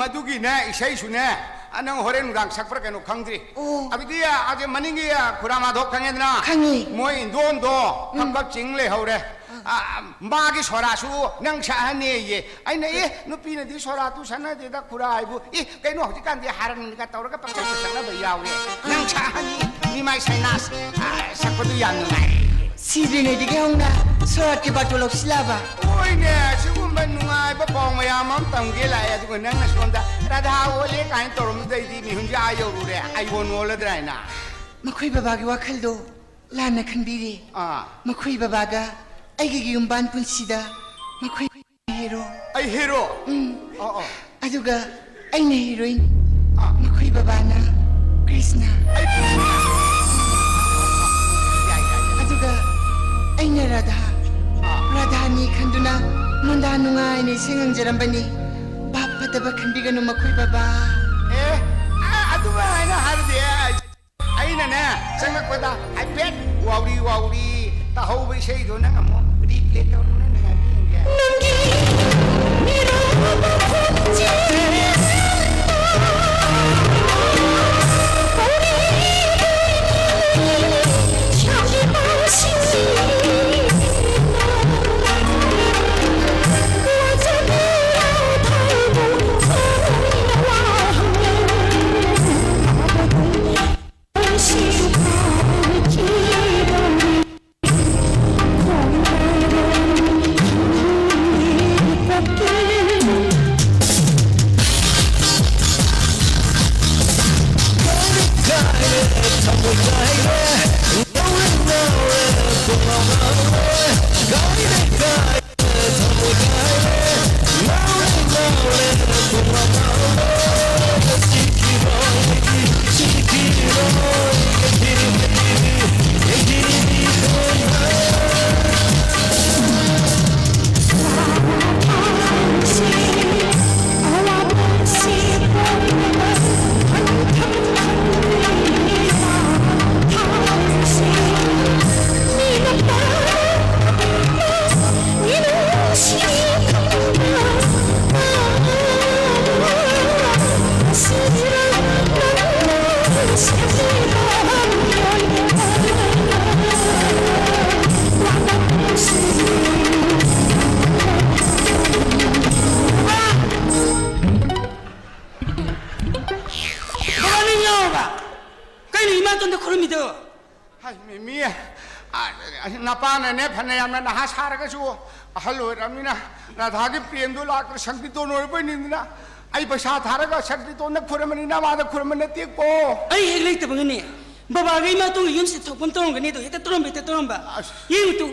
madugi ne isai su ne anang horen rang sakpra kanu khangdri abidi aje maningi khurama do khangedna khangi moi indon do khangkap ching le hore मागी सोरासु नंग साहने ये आइना ए नुपी नदी सोरातु सना देदा खुरा आइबु ए कैनो हजिकान दे हारन निका तौरगा पक्का सना बयावरे नंग साहनी निमाई साइनास सकपदु यान नुनाइ सिद्रिने दिगे होंना सोरात के बाटो लक्सिलाबा ओइने सिगुम्बा नुंगाइ बा पाउ मयाम am तंगे लाय अदु नंग सोंदा राधा ओले काइन तोरम दैदि मिहुंजी आयोरुरे आइबोन ओलद्राइना मखोइ बाबागी वाखलदो लाना खनबिरे मखोइ बाबागा अैगी युम्बान पुंसीदा मखोइ हेरो आई हेरो अदुगा अैना हेरोइन मखोइ बाबाना कृष्ण अदुगा अैना राधानी खंदुना मुंदा नुंगाइने सेंगंजरंबनी बाप फतबा खनबिगनु मखोइ बाबा ए अदुबा आइना हारदे आइना ने संगकपदा आई बेट वाउरी ताहौबै सैदो नंग अमो रिप्ले तौरना नंगी मेरो Nina 나빠네 파네야면 나 하사라가지고 할로라미나 나다기 프레임도 라크 상기도 놀버니나 아이 버사 다라가 상기도 나 쿠르머니 나마다 쿠르머니 띠고 ai hek lei tabang ne baba gai ma tong yum se thokpam tong ga ne do heta torom ba yeng tu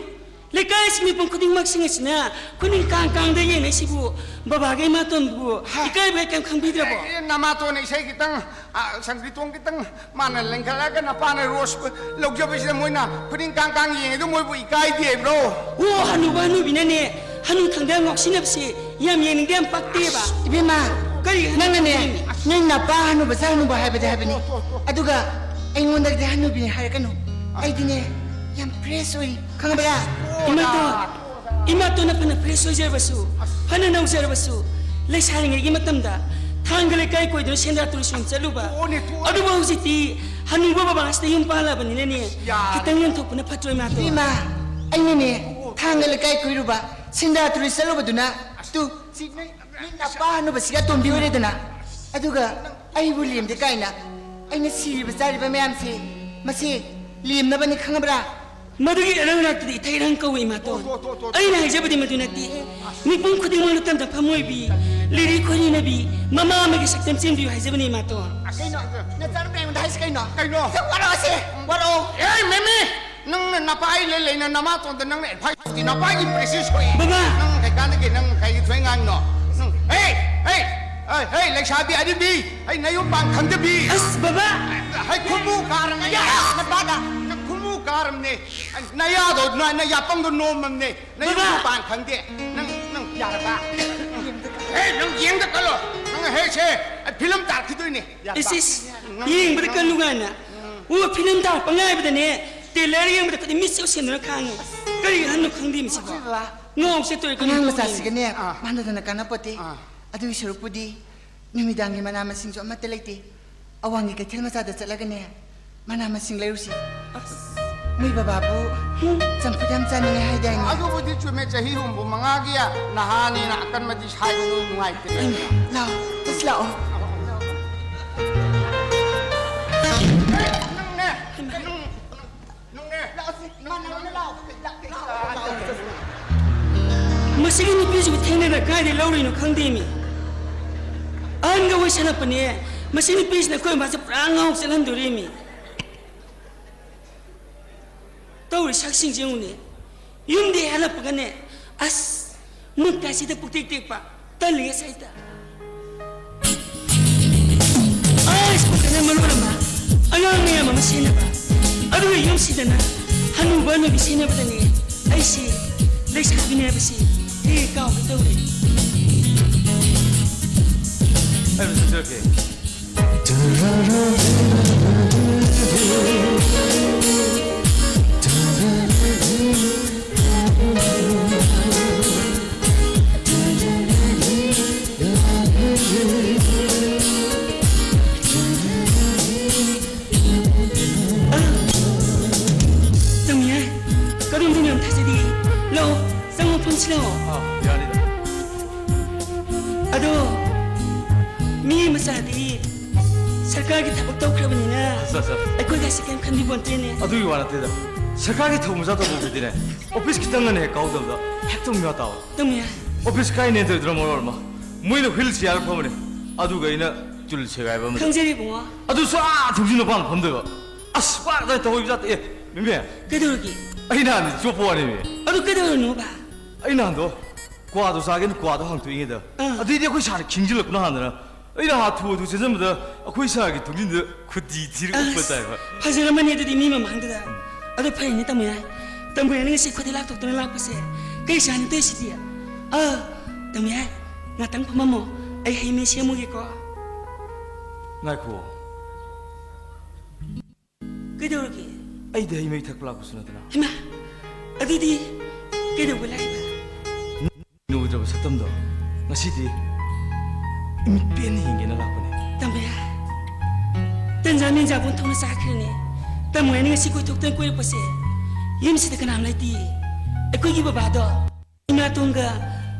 le kai simi pong kuding mak singa sina kuning kang de yeng ne sibu baba gai ma ton bu ikai ba kam khang bi dra bo 나마도 네 세 기땅 상기도 기땅 마나 랭칼라가 나빠네 로스 럭저비스 모이나 쿠딩 깡깡 잉에도 모이부 이까이 디에 브로 o hanu ba nu bi ne hanu thang da ngok sinap se yam yeng dem pak te ba ibima kai nang ne nang na pa hanu ba sa hanu ba ha ba da bani aduga ai ngonda da hanu bi ha kanu ai dine yam press oi khang ba imato na pana preso jerbasu hana nau jerbasu le saring gi matamda thangale kai koi do sendra tu sum chaluba adu ba hujiti hanu ba ba asta yum pala bani ne kitang yan thopuna phatroi ma to ibima ai ne thangal kai koi ru ba sinda turi salo ba duna tu si na pa hanu ba siga tom bi ore duna aduga ai bu lim de kai na ai ne si ba sari ba mayam se masi lim na ba ni khang ba madugi arang rakti thairang kau ima to ai na jabadi madunati ni pung khuding mo lutam da phamoi bi liri khoni na bi mama ma gi saktam sim bi hai jabani ma to kai no na tar be da hai kai no 까이노 waro se waro 에이 메미 능 나빠이 레레나 나마도 능 파이티 나빠이 프레시스 호이 baba 능 가가는 게능 가이 트윙한 너 에이 에이 에이 렉샤비 아디비 에이 나요 방 컨데비 as baba 하이 쿠무 가랑 야 나빠다 쿠무 가람네 나야도 나야 빵도 노맘네 나요 방 컨데 능 야라바 에이 능 옌다 걸로 능 헤체 필름 다키도이네 isis ying bada kan lugana o film da pangai bada ne te ler ying bada kadi miss osen na khang kari hanu khang di misi ba ngong se toy kan kanang masa sigane manda dana kana pote adu shurupudi nimidangi mana masing so amate laite awangi ka thil masa da chalagane mana masing lairusi mui baba bu champudam chani ne hai dai adubu디 chume chahi humbu mangagiya nahani na akan madi sai nu ngai te lao islao masigi ni pisi ku thene na kai de lauri no khang de mi an ga wai sana pane masigi pisi na koi ma se prang ngau se lan duri mi tawri saksing jeng ne yum de hala pagane as mun ka si da puktik tik pa tali ga sai ta as pagane manura ma angang ne ma masina ba adu yum si dana hanu ba no bi sina ba ne ai si le sa bi ne ba si he ka ba tawri ai musu 저렇게 tamya kadum dinam thasidi lo sang punchlo 미안이다 ado mi masadi sarkar gi thabak taw khrabani na aikoi ga sikam khandi bonte ne 아두기 와라테다 세카기 더 무자도 보기디네 오피스 기땅은 해 가우더다 핵좀 미왔다 tamya 오피스 카이네 들어 얼마 무이는 휠치 알 포문에 아두가 이나 줄 제가 해보면 khangjeri bunga 아두 쏴 정신도 방 번데가 아씨 빠다 더 보이자 예 민배 kedurgi 아이나 조포하네 ado kedurnu ba 아이나도 과도 사긴 과도 항도 ingeda 아두 이제 거기 살 김질렀구나 하느라 아이나 하투도 제전부터 거기 사기 동진도 그디 뒤를 뻗다 hajaramani adu mi ma mangda ado phai ni tamya tamya ni si khodi lak tok tona lak pase kai san te si dia tamya ngatang pamamo ai hai me se mu gi ko 나이코 kedurgi 아이다 이메이 탁블라고 쓰나더라 hima adu di kedurgi lai ba 누구저 색담도 나시디 이미 뺀이 인게나 라고네 tamya tanjamin jabun thona sakhne tamya ni si ko tok tan koi pase yim si de kanam lai ti ekoi gi baba do ina tunga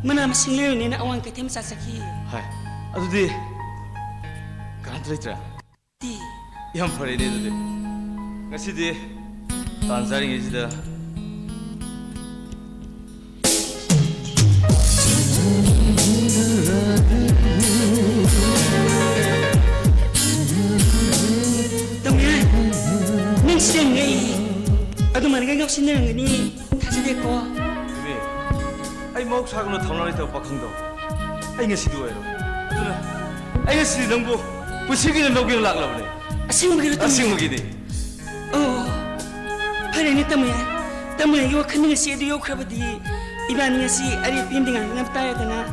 mana masing le ne na awang ka them sa sakhi 하이 아두디 간트레트라 ti 얌파레네도데 나시디 단사링 이지다 사고는 당나라 있다고 박한다. 아이 ngasi duwe ro. Aduna ai ngasi nangbo pusigin nangbo laklabne. Asingmagi ro Asingmagi ni. Oh, 파랭이 때문에 이거 큰 것이 에도 욕하버디 이반 것이 아리 빈딩한 남따야 되나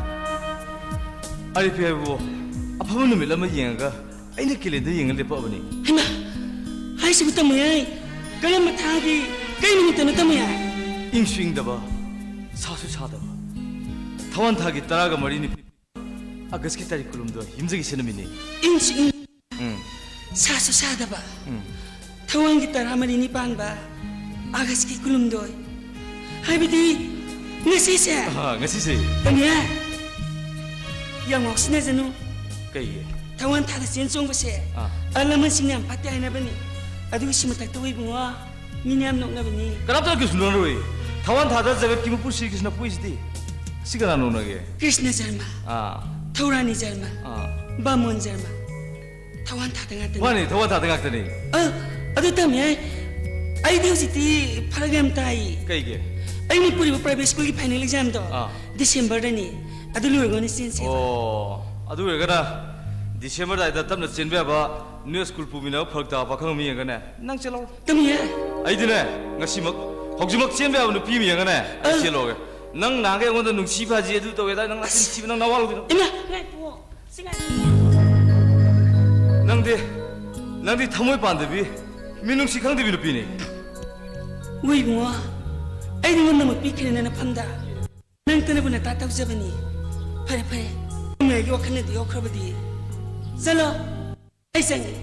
Ari piabu apa mana mila menyenga? Aina kilende yengal lepa bani. 해마 하이시부 때문에 그냥 못하기 게임이 때문에 때문에 Ing swing daba, sasu sada. Tawan thagi taraga marini. Agas kita di kulum doa, himzagi senamini. 인식 사수 사다봐 타원 기타 하마리니 반바 아가스키 굴lum도이 하이비디 ngasise Ah, ngasi sih. 때문에 양옥 신내자누 Kaya. 타원 타다 센송 것에 아. 알라만 신냥 파티 하나버니 아두 시무탁 또이 붕어 미니암 녹나버니 Kenapa tak kesulitan roi? Tawan thada jagat kimu pusi kisna puisi di. Sigana nuna ge. 크리스나 잘마 Ah, 타우라니 잘마 ah. 바몬 잘마 타원 타다 같더니 Wani, tawan thada ngak tani. 아두 때문에 아이디어 시티 파라그램 타이 Kaya ge. 아이니 뿌리 프라이빗 스쿨 기 파이널 exam도 아. 디셈버더니 아두 루어고니 센세 Oh, adu ge kana. December da ida tamna chenbe ba new school pumina phakta pakhang mi nga na. Nang chelo. 때문에 Ai dine, ngasi mak. Hokjumak chenbe ba nu pi mi nga na. Chelo ge. Nang nang ge ngon da nung chi pha ji adu to ge da nang sin chi nang nawal ge. 이마 그래 또 생각 Nangdi thamoy pandebi. Minung sikhang debi nu pini. 우이붕어 아이디 원나무 삐키는 애나 판다 난 떠나보나 다 타고자버니 파래 엄마 여기 와칸네도 욕하버디 살로 아이상이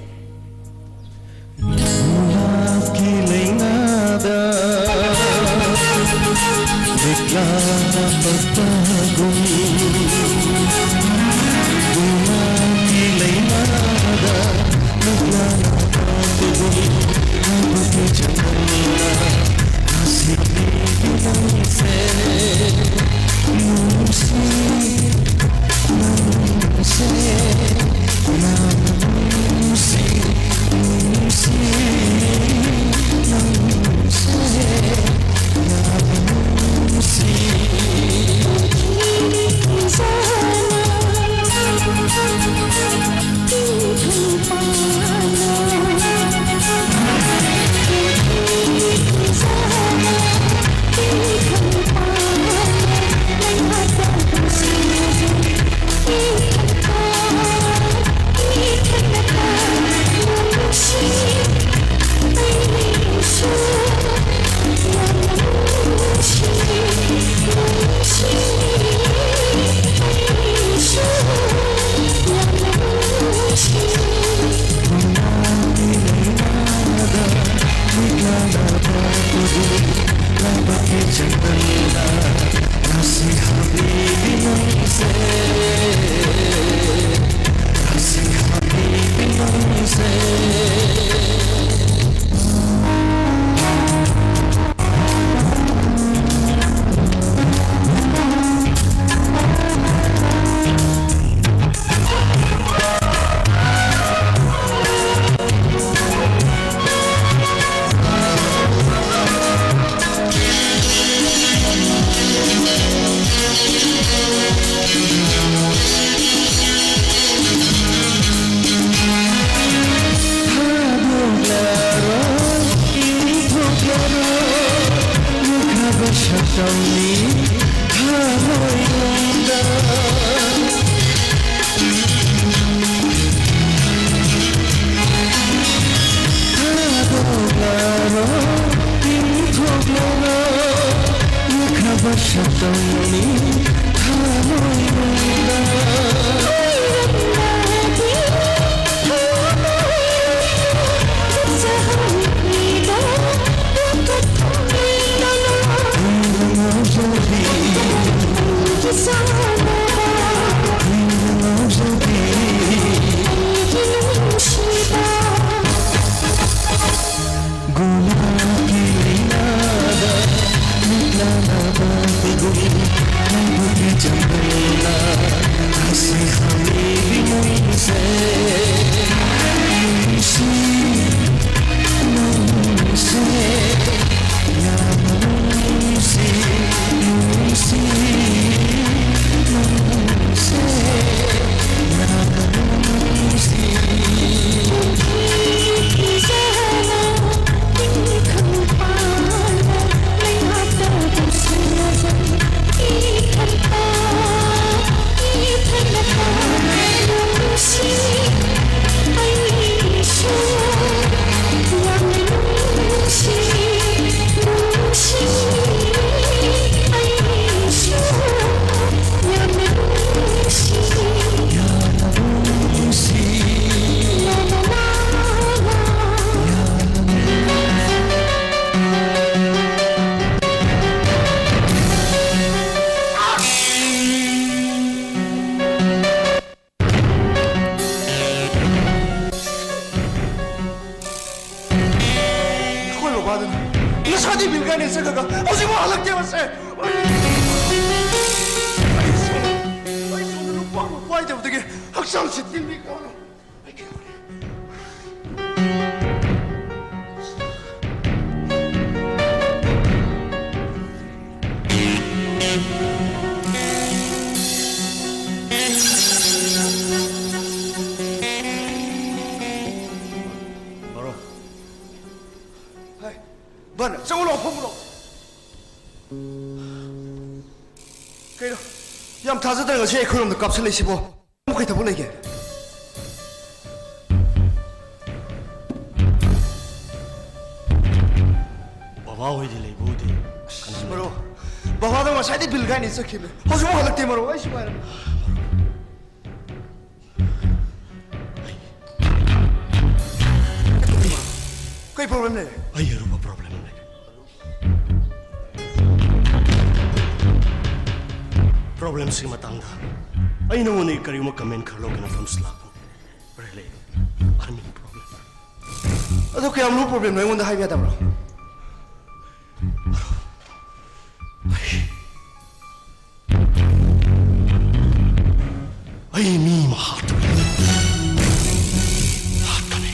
Gula 세. 아이 손으로 꽉 와야 돼 어떻게 학상 시팀니까? Vâng, trong lò không lò. Cái đó, em thà rất là chơi không được cặp sẽ lấy xí bộ. Không phải thằng bố lấy kìa. Baba hoidi lei budi. Maro, baba đâu mà sai đi bill gai này sao kìm? Họ dùng một lần tiền maro, ấy xí bài. Cái problem này. Ai rupa problem này. Problem si matangda. Ai no ni kari mo comment kar log na from slap. Really. Army problem. Ado kaya am problem này, ngon hai biya tao. Ai mi ma hat. Hat kane.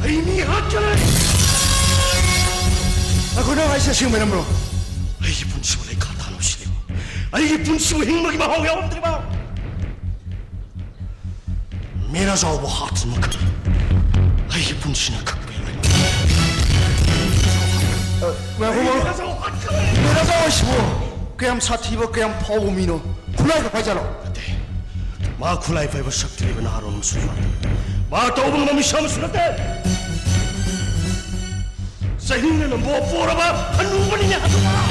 Ai mi hat kane. Ako na ay siya siyang bro. Ai pun si mulai kata no sili. Ai pun si hing magi ma ho ya om triba. Mera jaw bo hat ma kar. Ai pun si na kak pe lai. Mera jaw ay siya. Kaya am sati ba kaya am pao mino. Kulay ka pa jalo. 마 쿨라이 파이버 삭트리브 나하로는 수리마 마 더블 놈이 샴수라데 사hin는 뭐 보라봐 한누분이냐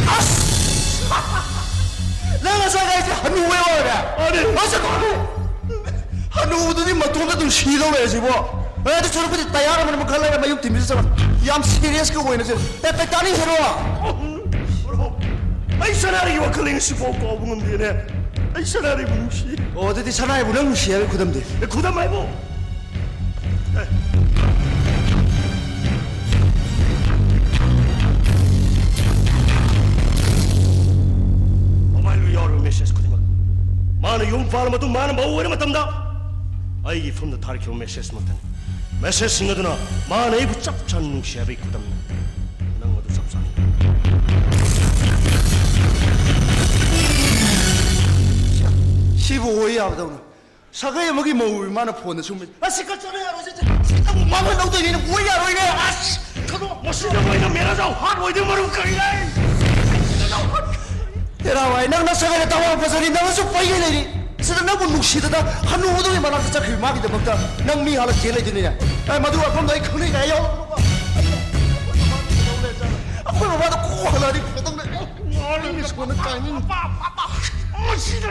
아스 내가 사가야지 한우 왜 와야 아니 어서 가래 한우들이 맞동가 좀 시도해야지 뭐 애들 저렇게 따야하면 뭐 갈라야 마육 팀에서 얌 시리어스 거 보이는 저 빼빼따니 새로워 아이 사나리 와 클링스 보고 오는 데네 아이 사나리 무시 어디 사나이 부랑 무시해 그담들 구단 말고 모바일로 여러 메시지 거든요 많은 용파르마도 많은 마우에는 맞답니다 아이기 폼도 다르게 온 메시지 못하네 메시지 싱어드나 많은 에이브 짭짤 눈시야베 구담나 낭어도 쌉싸니 시부오이 아버다 오늘 사가야 먹이 뭐 얼마나 포는 숨이 아 시끄럽잖아요 진짜 뭐 마음을 넣어도 얘는 뭐야 너희네 아씨 그거 멋있는 거이는 메라자 화로이드 머루 거리네 에라와이 낭나 사가야 따와 버서리 나가 좀 빠이게 내리 쓰다 나고 묵시다다 한우 호동이 말아 진짜 그 막이다 먹다 낭미 하나 개래 되느냐 아 마두가 그럼 너희 큰애 가요 아빠가 봐도 꼭 하나리 포동네 아니 미스고는 까니 멋있다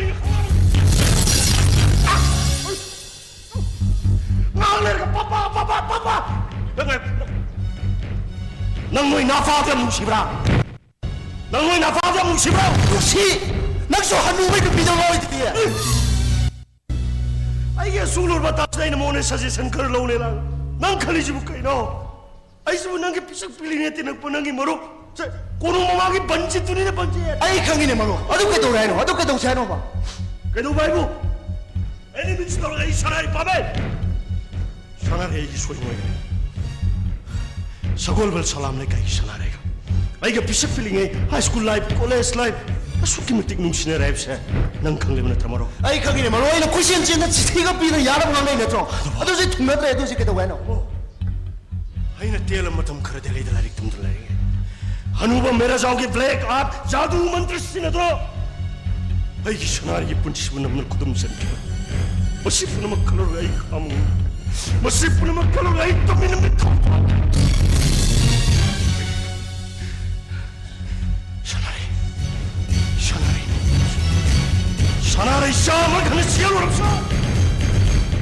나를 빠빠 낭모이 나파자 뭉시브라 낭모이 나파자 뭉시브라 묵시 낭소 한우 왜 그 비정어이 드디어 아이게 술을 받다 나이는 모네 사제선 그를 나오네랑 난 칼리지 볼까이노 아이스부 난게 비석 빌리네 때는 뻔한게 뭐로 고노모마기 번지 뚜니네 번지 아이 강이네 말로 어떻게 돌아야노 어떻게 동사야노 봐 그래도 말고 애니 미치도록 이 사나이 밤에 사나이 이 소리 뭐야 서골벌 살람레가 이 사나이가 아이가 비석 빌링에 하이스쿨 라이프 콜레지 라이프 수기 무틱 눔시네 라이프세 난 강림은 타마로 아이 강이네 말로 아이는 쿠션 찐다 지가 비는 야람 강네 내죠 아도지 통나들 애도 지게도 왜노 아이는 때를 못함 그러델리들 아릭 듬들라리 한우바 메라자오게 블랙 아트 자두 만들 시네도 아이기 사나이 이쁜 치분 없는 구dum센게 머시푸는 칼로가 이 카무 머시푸는 칼로가 이 또미는 미터 사나이 샤마 가는 시야로 없어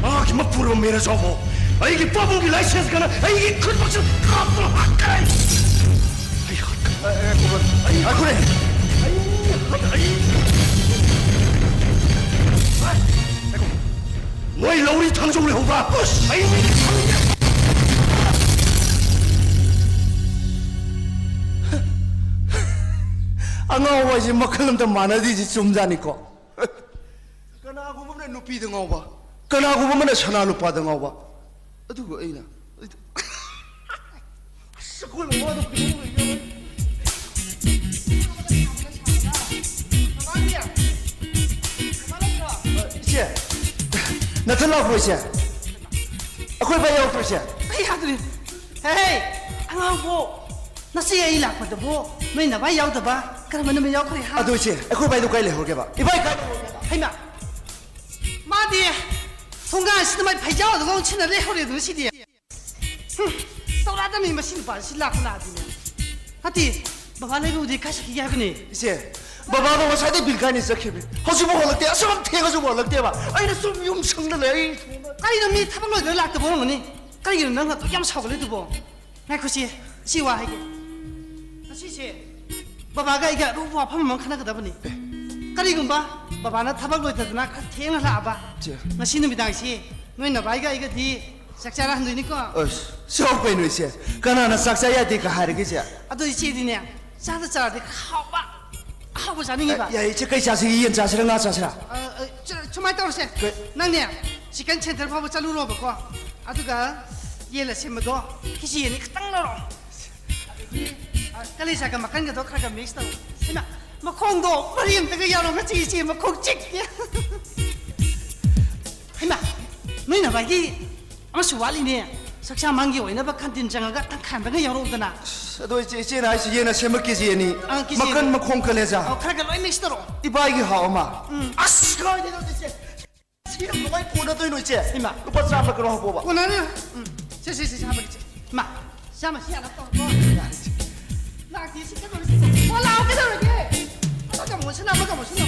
아 기막 부르 메라자오 아이기 빠봉기 라이센스 가나 아이기 큰 박수 카프 하카이 아이 아 그래 너희 러울이 당종을 해봐 아이 angawasi makalam ta manadi ji chumjani ko kana gu mamne nupi da ngawba kana gu mamne sana lupa da ngawba adu go aina sakul mo do 제 나탈라 보이세 아코이 바이오 프레세 Ay, hadri. Hey, ang bo. Nasi ay ilak pa dabo. May na ba yaw daba? Karama na may yaw kay ha. 아도이세 아코이 바이도 가일레 호게 봐 이바이 가 Hay ma. Ma di. Songa si na may phajaw da gong china le hore du si di. Tao la da mi ma sin pa si la ko na di ne. Hati, baba le bu di ka shi ya ni. 이제 바바도 와사데 빌간이 썩히비 허수보 헐럭대 아서방 태가지고 헐럭대 봐 아이나 좀 용성들래 Kai na mi thabang lo de lak da bo ni. Kai gi nang to yam saw le du bo. Ngai ko si si wa hai ge. Si si. Baba ga ga ru wa pham mang khana ga da ni. Kai gi ba baba na thabang lo da na kha theng la ba. Ngasi nu mi dang si. Noi na bai ga ga di sakchara han ni ko. 어스 쇼페노 이제 가나나 삭사야 디가 하르게자 Ado si di ne. Sa da cha de khao ba. Khao ba sa ni ba. 야 이제 그 자식이 이엔 자식을 나 자식아 chumai tawar se nang ne chicken center pa ba chalu ro ba ko aduga ye la sim do kisi ye ni ktang lo ro kali sa ka makan ga do khra ga mix to sima ma khong do parim ta ga ya ro ma chi chi ma khok chik ya hima noi na ba gi ama suwali ne saksa mangi oi na ba kantin janga ga tang khan ba ga ya ro da na 너 이제 나이스 얘나 세먹기지 얘니 기지 막간 막 콩클레자 khra ga loi mix to ro 이바이기 하오마 아스가 이제 너 이제 시험 뭐가 보나도 이노 이제 이마. 오빠 잡아 그러 하고 봐 我拿呢，这下面去，妈，下面下来到多，那底是这个，我老给他了去，我干么去呢？我干么去呢？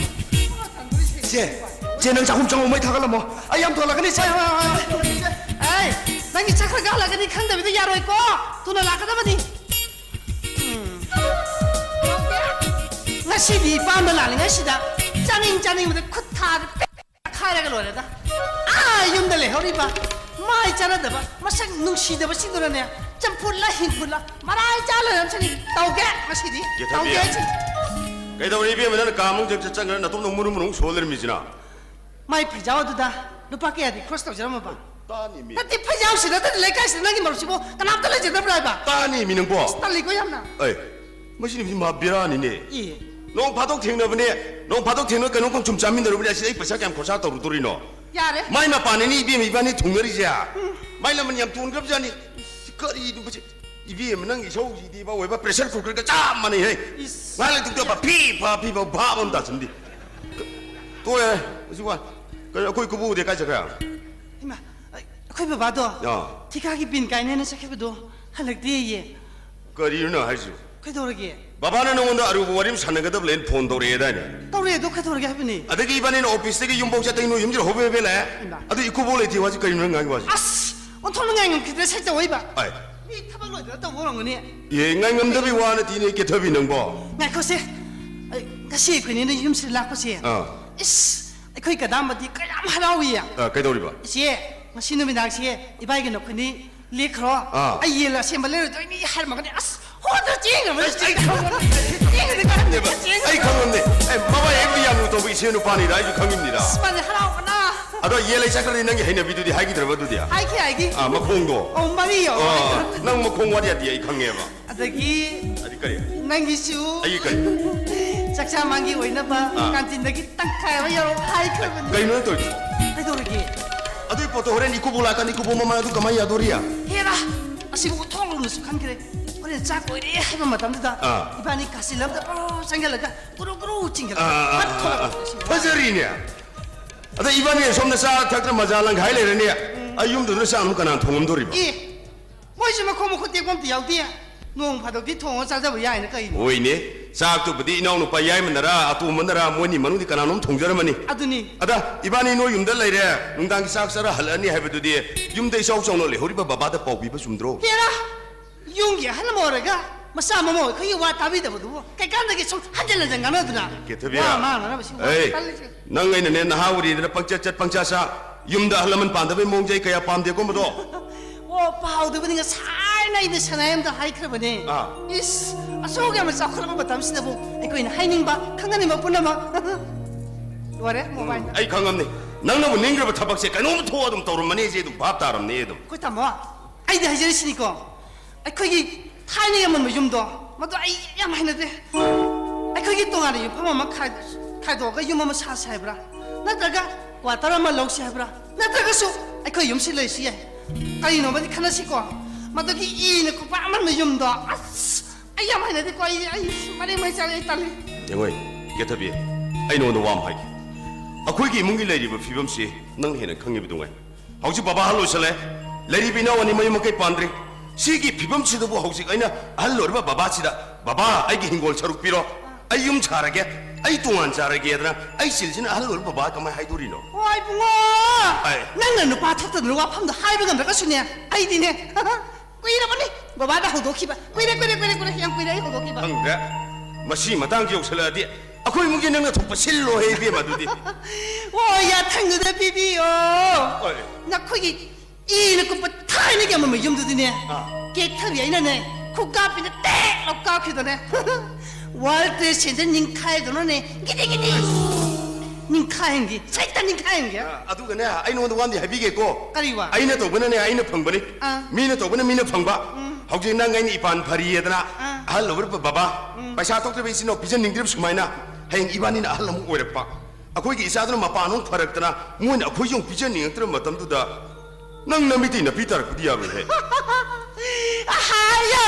我干么去？ 이제 쟤는 작품 좀 오면 타갈라 뭐 아이암 돌아가니 자哎，那你这块搞了，给你看到没得亚瑞哥，都能拿个他们的，我是你帮的哪里？我是的，家里我的裤衩的。 开了个罗来的，啊，用得了好的吧？买家了的吧？马上弄西的吧，西多了呢，真不啦，幸福啦，马来家了人这里倒给，我是的，倒给去。 그래도 우리 비에 맨날 까몽적 젖장을 나 또 너무 소리를 미지나 买配角的的，你把给的 cross 到这么吧？ 따님이 那你配角是的，那来干是那个毛西不？干哪得来就得不来吧？ 따님이는 뭐 那里个样呢？ 어이 뭐시니 무슨 마비라 아니니 咦， 너 바둑 탱너분이 너 바둑 탱너 그놈 좀 잠민 너분이 아시다 이 버사게 안 고사 떠루돌이노 呀嘞， 마이 마빠네니 이비에 동멸이자 마이라면 양 돈급자니 거리 뭐지 이비에 는 이소지 봐 왜봐 프레셔 쿠커가 짬만이 해 말을 듣고 봐 피파 봐본다 전디 또에 지금 그 거기 그 부대 가자 그냥 你妈，快不把多？ 야 提卡给饼干呢，是看不多，还来点耶， 거리는 하지 快多了给， 바바는 오늘 아르고 와림 사는 거도 렌 폰도리에 다니 到了都快多了给还不呢？ 아득 이번에는 오피스에 윤복자 땡노 염질 호베베래 아득 입고 볼래 뒤와지 거리는 거 가지 啊是，我同人家给他才走一把。 아이 你他妈来得到我了呢？ 예 ngайм답이 와는 뒤에 이렇게 덥이는 거 俺可是，我写过年的用是哪个写？ 어 是，可以给他们的个样好老呀。 그래도 우리 봐 写，我心里面那写，一般个那肯定立刻了。哎呀了，先把那对你还嘛个的，啊是，我都惊了，我是惊了，惊了个， 네봐 아이 강원네 바바 엠비야무 도비 시enu 파니다 아주 강입니다 是把你好老不呢？ 아도 예래 작을 있는 게 해내 비두디 하기 들어봐도디야 还去还去？ 아 막공도 哦，没有。 난 막공와디야 뒤에 이 강해봐 啊，这个， 어디까지 那个书， 아이까지 这下忙给为那吧，赶紧那个打开，我要拍开吧你。 가이는 또 还多了个。 아도 이뻐도 그래 니코 볼라까 니코 보면 아도 가만히 야도리야 헤라, 아시고 통로는 숙한 그래. 우리 자꾸 이래 하면 맞답니다. 이반이 가시 럼다 바로 생겨라가 꾸루꾸루 찡겨라. 퍼즐이냐 아도 이번에 somna 사 탁들 맞아랑 가이래네 아 юм도 싸움 가난 통음돌이 봐 이, 뭐지만 고모 그때 곰도 야우디야. 농 파도 뒤통을 짜자고 야이는 거이. 오이네 싹도 부디 이나오는 빠 야이면나라 아또면나라 뭐니 마누디 가나놈 통저러머니 아드니. 아다 이반이 노 юм들 레이래 농당기 싹사라 할라니 해버두디 юм대 샤우정놀래 호리바 바바다 뽀비바 숨들어 헤라, 용기 하나 뭐래가. 마사마 뭐 그게 와 답이다 보도. 깨깐다게 좀 한절을 장가나드나. 개터비야 마나 봐. 에이 낭가이는 내 나하우리들 빵짜짜 빵짜사 юм다 할라면 반다베 몽자이 그야 밤되고 뭐도 我包的不那个菜那的菜那的还可不呢？啊，yes， ꯑꯁꯨꯛ ꯌꯥꯝꯅ ꯆꯥꯎꯈꯠꯂꯕ ꯃꯇꯝꯁꯤꯗꯕꯨ ꯑꯩꯈꯣꯏꯅ ꯍꯥꯏꯅꯤꯡꯕ ꯈꯪꯍꯟꯅꯤꯡꯕ ꯄꯨꯝꯅꯃꯛ ꯂꯣꯏꯔꯦ ꯃꯣꯕꯥꯏꯜ ꯑꯩ ꯈꯪꯉꯝꯅꯤ ꯅꯪꯅꯕꯨ ꯅꯤꯡꯈ꯭ꯔꯕ ꯊꯕꯛꯁꯦ ꯀꯩꯅꯣꯝ ꯊꯣꯛꯑ ꯑꯗꯨꯝ ꯇꯧꯔꯝꯃꯅꯤ ꯑꯗꯨꯝ ꯚꯥꯞ ꯇꯥꯔꯝꯅꯤ ꯑꯗꯨꯝ ꯑꯩꯈꯣꯏ ꯇꯥꯃꯣ ꯑꯩꯗꯤ ꯍꯥꯏꯖꯔꯤꯁꯤꯅꯤꯀꯣ ꯑꯩꯈꯣꯏꯒꯤ ꯊꯥꯏꯅꯒꯤ ꯑꯃꯟꯕ ꯌꯨꯝꯗꯣ ꯃꯗꯨ ꯑꯩ ꯌꯥꯝ ꯍꯩꯅꯗꯦ ꯑꯩꯈꯣꯏꯒꯤ ꯇꯣꯉꯥꯟꯅ ꯌꯨꯝꯐꯝ ꯑꯃ ꯈꯥꯏꯗꯣꯛꯑꯒ ꯌꯨꯝ ꯑꯃ ꯁꯥꯁꯤ ꯍꯥꯏꯕ꯭ꯔꯥ ꯅꯠꯇ꯭ꯔꯒ ꯀ꯭ꯋꯥꯇꯔ ꯑꯃ ꯂꯧꯁꯤ ꯍꯥꯏꯕ꯭ꯔꯥ ꯅꯠꯇ꯭ꯔꯒꯁꯨ ꯑꯩꯈꯣꯏ ꯌꯨꯝꯁꯤ ꯂꯩꯁꯤ ꯌꯥꯏ ꯀꯔꯤꯅꯣꯕꯗꯤ ꯈꯟꯅꯁꯤꯀꯣ ꯃꯗꯨꯒꯤ ꯏꯅ ꯀꯨꯞꯄ ꯑꯃꯟꯕ ꯌꯨꯝꯗꯣ ꯑꯁ ꯑꯩ ꯌꯥꯝ ꯍꯩꯅꯗꯦꯀꯣ ꯑꯩ ꯃꯔꯩ ꯃꯔꯩ ꯆꯠꯂꯦ ꯑꯩ ꯇꯜꯂꯤ ꯌꯦꯡꯉꯣꯏ ꯀꯦꯊꯕꯤ ꯑꯩ ꯅꯉꯣꯟꯗ ꯋꯥ ꯑꯃ ꯍꯥꯏꯒꯦ ꯑꯩꯈꯣꯏꯒꯤ ꯏꯃꯨꯡꯒꯤ ꯂꯩꯔꯤꯕ ꯐꯤꯕꯝꯁꯤ ꯅꯪ ꯍꯦꯟꯅ ꯈꯪꯉꯤꯕꯗꯨꯉꯥꯏ ꯍꯧꯖꯤꯛ ꯕꯕꯥ ꯑꯍꯜ ꯑꯣꯏꯁꯜꯂꯦ ꯂꯩꯔꯤꯕ ꯏꯅꯥꯎ ꯑꯅꯤ ꯃꯌꯨꯝ ꯃꯀꯩ ꯄꯥꯟꯗ꯭ꯔꯤ ꯁꯤꯒꯤ ꯐꯤꯕꯝꯁꯤꯗꯕꯨ ꯍꯧꯖꯤꯛ ꯑꯩꯅ ꯑꯍꯜ ꯑꯣꯏꯔꯤꯕ ꯕꯕꯥꯁꯤꯗ ꯕꯕꯥ ꯑꯩꯒꯤ ꯍꯤꯡꯒꯣꯜ ꯁꯔꯨꯛ ꯄꯤꯔꯣ ꯑꯩ ꯌꯨꯝ ꯁꯥꯔꯒꯦ ꯑꯩ ꯇꯣꯉꯥꯟ ꯆꯥꯔꯒꯦꯗꯅ ꯑꯩ ꯆꯤꯜꯁꯤꯅ ꯑꯍꯜ ꯑꯣꯏꯔꯤꯕ ꯕꯕꯥ ꯀꯃꯥꯏꯅ ꯍꯥꯏꯗꯣꯔꯤꯅꯣ ꯍꯣꯏ ꯕꯨꯡꯉꯣ ꯅꯪꯅ ꯅꯨꯄꯥ ꯊꯣꯛꯇꯗꯅ ꯋꯥꯐꯝꯗꯣ ꯍꯥꯏꯕ ꯉꯝꯗ꯭ꯔꯒꯁꯨꯅꯦ ꯑꯩꯗꯤꯅꯦ ꯀꯨꯏꯔꯕꯅꯤ ꯕꯕꯥꯗ ꯍꯧꯗꯣꯛꯈꯤꯕ ꯀꯨꯏꯔꯦ ꯌꯥꯝ ꯀꯨꯏꯔꯦ ꯑꯩ ꯍꯧꯗꯣꯛꯈꯤꯕ ꯈꯪꯗ꯭ꯔꯦ ꯃꯁꯤ ꯃꯇꯥꯡꯁꯤ ꯌꯧꯁꯜꯂꯛꯑꯗꯤ ꯑꯩꯈꯣꯏ ꯏꯃꯨꯡꯒꯤ ꯅꯪꯅ ꯊꯣꯛꯄ ꯁꯤꯜꯂꯣ ꯍꯦ ꯏꯕꯦꯝ ꯑꯗꯨꯗꯤ ꯍꯣꯏ ꯌꯥꯊꯪꯗꯨꯗ ꯄꯤꯕꯤꯌꯣ ꯍꯣꯏ ꯅꯈꯣꯏꯒꯤ ꯏꯅ ꯀꯨꯞꯄ ꯊꯥꯏꯅꯒꯤ ꯑꯃꯝꯕ ꯌꯨꯝꯗꯨꯗꯤꯅꯦ ꯀꯦꯛꯊꯕꯤ ꯑꯩꯅꯅꯦ ꯈꯨꯀꯥꯞꯄꯤꯅ ꯇꯦꯛ ꯂꯥꯎ ꯀꯥꯞꯈꯤꯗꯅꯦ ꯋꯥꯔꯜ ꯇ꯭ꯔꯦꯗ ꯁꯦꯟꯇꯔ ꯅꯤꯡꯈꯥꯏꯗꯅꯅꯦ ꯒꯤꯗꯤ ꯅꯤꯡꯈꯥꯏꯍꯟꯒꯤ ꯁꯩꯇ ꯅꯤꯡꯈꯥꯏꯍꯟꯒꯦ ꯑꯗꯨꯒꯅꯦ ꯑꯩ ꯅꯉꯣꯟꯗ ꯋꯥꯟꯗꯤ ꯍꯥꯏꯕꯤꯒꯦꯀꯣ ꯀꯔꯤ ꯋꯥ ꯑꯩꯅ ꯇꯧꯕꯅꯅꯦ ꯑꯩꯅ ꯐꯪꯕꯅꯤ ꯃꯤꯅ ꯇꯧꯕꯅ ꯃꯤꯅ ꯐꯪꯕ ꯍꯧꯖꯤꯛ ꯅꯪ ꯑꯩꯅ ꯏꯄꯥꯟ ꯐꯔꯤꯌꯦꯗꯅ ꯑꯍꯜ ꯑꯣꯏꯔꯤꯕ ꯕꯕꯥ ꯄꯩꯁꯥ ꯊꯣꯛꯇ꯭ꯔꯕ ꯏꯆꯤꯟ ꯏꯅꯥꯎ ꯄꯤꯖꯅꯤꯡꯗ꯭ꯔꯤꯕ ꯁꯨꯃꯥꯏꯅ ꯍꯌꯦꯡ ꯏꯕꯥꯅꯤꯅ ꯑꯍꯜ ꯑꯃꯨꯛ ꯑꯣꯏꯔꯛꯄ ꯑꯩꯈꯣꯏꯒꯤ ꯏꯆꯥꯗꯨꯅ ꯃꯄꯥꯟ ꯐꯔꯛꯇꯅ ꯃꯣꯏꯅ ꯑꯩꯈꯣꯏꯁꯨ ꯑꯃꯨꯛ ꯄꯤꯖꯅꯤꯡꯉꯛꯇ꯭ꯔꯕ ꯃꯇꯝꯗꯨꯗ ꯅꯪ ꯅꯃꯤꯇꯩ ꯅꯄꯤ ꯇꯥꯔꯛꯄꯗꯤ ꯌꯥꯔꯣꯏꯍꯦ ꯍꯥꯏꯌꯣ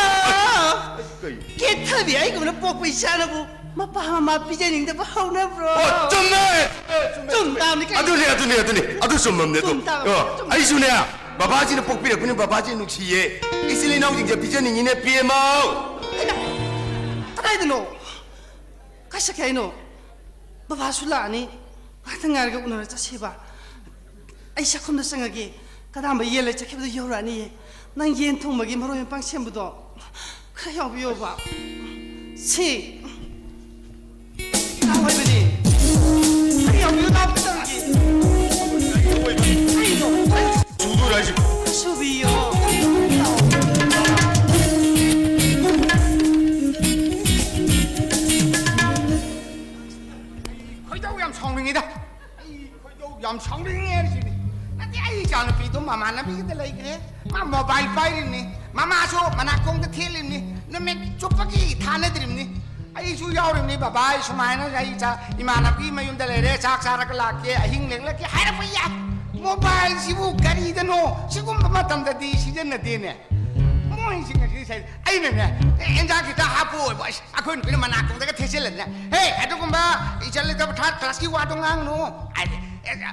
ꯀꯦꯛꯊꯕꯤ ꯑꯩꯒꯨꯝꯅ ꯄꯣꯛꯄ ꯏꯆꯥꯅꯕꯨ ꯃꯄꯥ ꯃꯃꯥ ꯄꯤꯖꯅꯤꯡꯗꯕ ꯍꯧꯅꯕ꯭ꯔꯣ ꯆꯨꯝꯃꯦ ꯆꯨꯝ ꯇꯥꯕꯅꯤ ꯀꯩꯅꯣ ꯑꯗꯨꯅꯦ ꯑꯗꯨ ꯆꯨꯝꯃꯝꯅꯦ ꯑꯗꯨ ꯆꯨꯝ ꯇꯥꯕꯅꯤ ꯑꯩꯁꯨꯅꯦ ꯕꯕꯥꯁꯤꯅ ꯄꯣꯛꯄꯤꯔꯛꯄꯅꯤ ꯕꯕꯥꯁꯤ ꯅꯨꯡꯁꯤꯌꯦ ꯏꯆꯤꯜ ꯏꯅꯥꯎꯁꯤꯡꯁꯦ ꯄꯤꯖꯅꯤꯡꯉꯤꯅꯦ ꯄꯤꯑꯃꯧ ꯀꯗꯥꯏꯗꯅꯣ ꯀꯥꯏ ꯆꯠꯈꯤ ꯍꯥꯏꯅꯣ ꯕꯕꯥꯁꯨ ꯂꯥꯛꯑꯅꯤ ꯉꯥꯛꯇꯪ ꯉꯥꯏꯔꯒ ꯎꯅꯔ ꯆꯠꯁꯦꯕ ꯑꯩ ꯆꯥꯛꯈꯨꯝꯗ ꯆꯪꯉꯒꯦ ꯀꯗꯥꯝꯕ ꯌꯦꯟ ꯂꯩ ꯆꯠꯈꯤꯕꯗꯣ ꯌꯧꯔꯛꯑꯅꯤꯌꯦ ꯅꯪ ꯌꯦꯟ ꯊꯣꯡꯕꯒꯤ ꯃꯔꯣꯏ ꯃꯄꯥꯡ ꯁꯦꯝꯕꯗꯣ ꯈꯔ ꯌꯥꯎꯕꯤꯌꯣꯕ ꯁꯤ ꯍꯥꯏꯕꯅꯤ ꯈꯔ ꯌꯥꯎꯕꯤꯌꯣ ꯂꯥꯛꯄꯗꯪꯒꯤ ꯆꯨꯗꯣꯏꯔ ꯍꯥꯏꯁꯤꯕꯣ 수비요. ꯈꯣꯏꯗꯧ ꯌꯥꯝ ꯁꯥꯎꯅꯤꯡꯉꯤꯗ ꯑꯩ ꯈꯣꯏꯗꯧ ꯌꯥꯝ ꯁꯥꯎꯅꯤꯡꯉꯦ ꯍꯥꯏꯁꯤꯅꯤ ꯅꯠꯇꯦ ꯑꯩ ꯏꯆꯥꯅꯨꯄꯤꯗꯣ ꯃꯃꯥꯟꯅꯕꯤꯒꯤꯗ ꯂꯩꯈ꯭ꯔꯦ ꯃꯥ ꯃꯣꯕꯥꯏꯜ ꯄꯥꯏꯔꯤꯕꯅꯤ ꯃꯃꯥꯁꯨ ꯃꯅꯥꯀꯣꯡꯗ ꯊꯦꯠꯂꯤꯕꯅꯤ ꯅꯨꯃꯤꯠ ꯆꯨꯞꯄꯒꯤ ꯊꯥꯅꯗ꯭ꯔꯤꯕꯅꯤ ꯑꯩꯁꯨ ꯌꯥꯎꯔꯤꯕꯅꯤ ꯕꯕꯥ ꯑꯩ ꯁꯨꯃꯥꯏꯅ ꯑꯩ ꯏꯃꯥꯟꯅꯕꯤ ꯃꯌꯨꯝꯗ ꯂꯩꯔꯦ ꯆꯥꯛ ꯆꯥꯔꯒ ꯂꯥꯛꯀꯦ ꯑꯍꯤꯡ ꯂꯦꯛꯂꯛꯀꯦ ꯍꯥꯏꯔꯛꯄ ꯌꯥꯏ ꯃꯣꯕꯥꯏꯜꯁꯤꯕꯨ ꯀꯔꯤꯗꯅꯣ ꯁꯤꯒꯨꯝꯕ ꯃꯇꯝꯗꯗꯤ ꯁꯤꯖꯤꯟꯅꯗꯦꯅꯦ ꯃꯣꯏꯁꯤꯡ ꯑꯁꯤ ꯑꯩꯅꯅꯦ ꯑꯦꯟꯖꯥꯡ ꯈꯤꯇ ꯍꯥꯞꯄꯣꯏꯕ ꯑꯩꯈꯣꯏ ꯅꯨꯄꯤꯅ ꯃꯅꯥꯀꯣꯡꯗꯒ ꯊꯦꯠꯆꯤꯜꯂꯗꯅ ꯍꯦ ꯑꯗꯨꯒꯨꯝꯕ ꯏꯆꯜ ꯂꯩꯇꯕ ꯊꯥꯔꯠ ꯀ꯭ꯂꯥꯁꯀꯤ ꯋꯥꯗꯣ ꯉꯥꯡꯅꯨ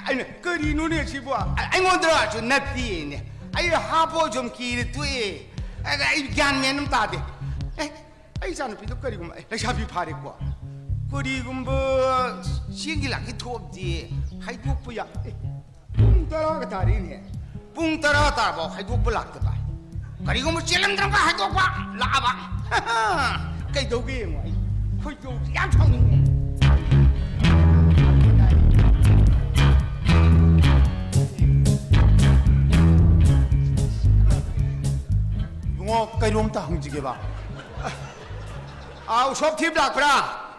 ꯑꯩꯅ ꯀꯔꯤꯅꯣꯅꯦ ꯁꯤꯕꯨ ꯑꯩꯉꯣꯟꯗꯁꯨ ꯅꯠꯇꯦꯅꯦ ꯑꯩ ꯍꯥꯞꯄꯣ ꯁꯨꯝ ꯀꯤꯔ ꯇꯣꯛꯑꯦ ꯑꯩ ꯒ꯭ꯌꯥꯟ ꯃꯦꯟ ꯑꯃ ꯇꯥꯗꯦ ꯑꯩ ꯏꯆꯥꯅꯨꯄꯤꯗꯣ ꯀꯔꯤꯒꯨꯝꯕ ꯂꯩꯁꯥꯕꯤ ꯐꯥꯔꯦꯀꯣ ꯀꯔꯤꯒꯨꯝꯕ ꯆꯦꯡꯒꯤ ꯂꯥꯛꯀꯤ ꯊꯣꯛꯑꯕꯗꯤ ꯍꯥꯏꯗꯣꯛꯄ ꯌꯥꯏ ꯄꯨꯡ 10가 ꯇꯥꯔꯤꯅꯦ ꯄꯨꯡ 10 ꯇꯥꯔꯕꯥꯎ ꯍꯥꯏꯗꯣꯛꯄ ꯂꯥꯛꯇꯕ ꯀꯔꯤꯒꯨꯝꯕ ꯆꯦꯜꯂꯝꯗ꯭ꯔꯒ ꯍꯥꯏꯗꯣꯛꯄ ꯂꯥꯛꯑꯕ ꯀꯩꯗꯧꯒꯦ ꯌꯦꯡꯉꯣ ꯑꯩ ꯈꯣꯏꯗꯧ ꯌꯥꯝ ꯁꯥꯎꯅꯤꯡꯉꯦ ꯏꯕꯨꯡꯉꯣ ꯀꯩꯅꯣꯝꯇ ꯍꯪꯖꯒꯦꯕ 우섭 팁 락브라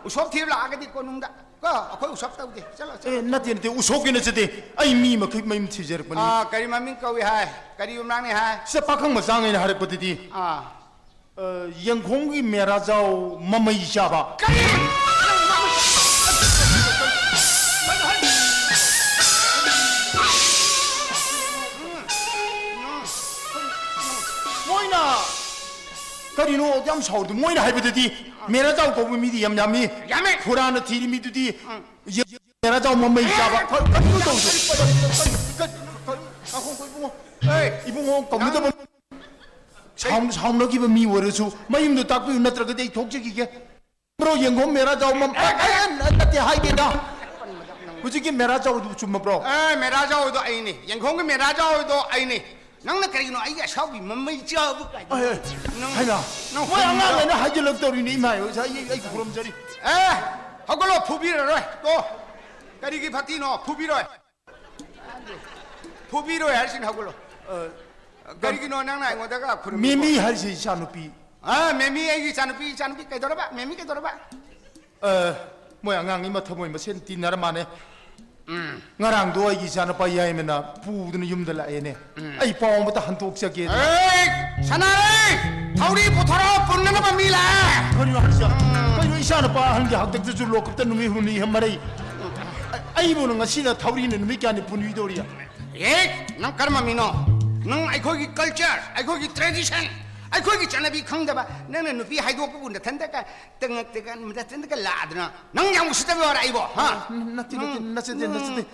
우섭 팁 락아디 꼬능다 거기 우섭 따우게 잘라 ꯅꯠꯇꯦ 우석이 ꯅꯠꯆꯗꯦ ꯑꯩ ꯃꯤ ꯃꯈꯩ ꯃꯌꯨꯝ ꯊꯤꯖꯔꯛꯄꯅꯤ 까리 마밍 까위 하이 까리 음랑네 하이 ꯁꯤꯗ ꯄꯥꯈꯪ ꯃꯆꯥꯉꯩꯅ ꯍꯥꯏꯔꯛꯄꯗꯗꯤ ꯌꯦꯡꯈꯣꯡꯒꯤ ꯃꯦꯔꯥꯖꯥꯎ ꯃꯃꯩ ꯆꯥꯕ 까리 ꯃꯣꯏꯅ ꯀꯔꯤꯅꯣ ꯌꯥꯝ ꯁꯥꯎꯔꯗꯤ ꯃꯣꯏꯅ ꯍꯥꯏꯕꯗꯗꯤ ꯃꯦꯔꯥꯖꯥꯎ ꯀꯧꯕ ꯃꯤꯗꯤ ꯌꯥꯝ ꯌꯥꯝꯃꯤ ꯌꯥꯝꯃꯦ ꯈꯨꯔꯥꯅ ꯊꯤꯔꯤ ꯃꯤꯗꯨꯗꯤ ꯃꯦꯔꯥꯖꯥꯎ ꯃꯃꯩ ꯆꯥꯕ ꯀꯔꯤꯅꯣ ꯇꯧꯗꯣ 이봉호 겁니다. 사움너기면 미워르수 마임도 딱비 나트라게 돼 독직이게 브로 영공 메라자오만 나한테 하이게다 그지기 메라자오도 좀 브로 메라자오도 아이니 영콩의 메라자오도 아이니 낭나 그리노 아이가 샤비 맘마이 짜부 하이나 뭐야 나는 하질럭 떨이니 마요 자 이 그럼 저리 하걸로 푸비로래 또 그리기 파티노 푸비로래 푸비로에 할신 하걸로 그리기 너 낭나 이거다가 미미 할시 샤누피 아 매미 애기 자누비 깨돌아봐 매미 깨돌아봐 뭐야 ngang ima thamoy ma sen tinar mane ngarang do ai sana pa yai mena pu dun yum da la ene ai pa ma ta han tok sa ke 에이 사나이 타우리 보터라 붙는 거 밀라 kani ha sa kani isana pa han ge hak tek ju lok ta numi huni hamare ai mo nga sina thawri ne numi kya ni punwi do riya 에이 난 까르마 미노 난 아이코기 컬처 아이코기 트래디션 아이코기 자나비 강다바 나는 누비 하이도 부분데 텐데가 땡땡가 무다 텐데가 라드나 난 양무 시대 버라 이거 하 nati nati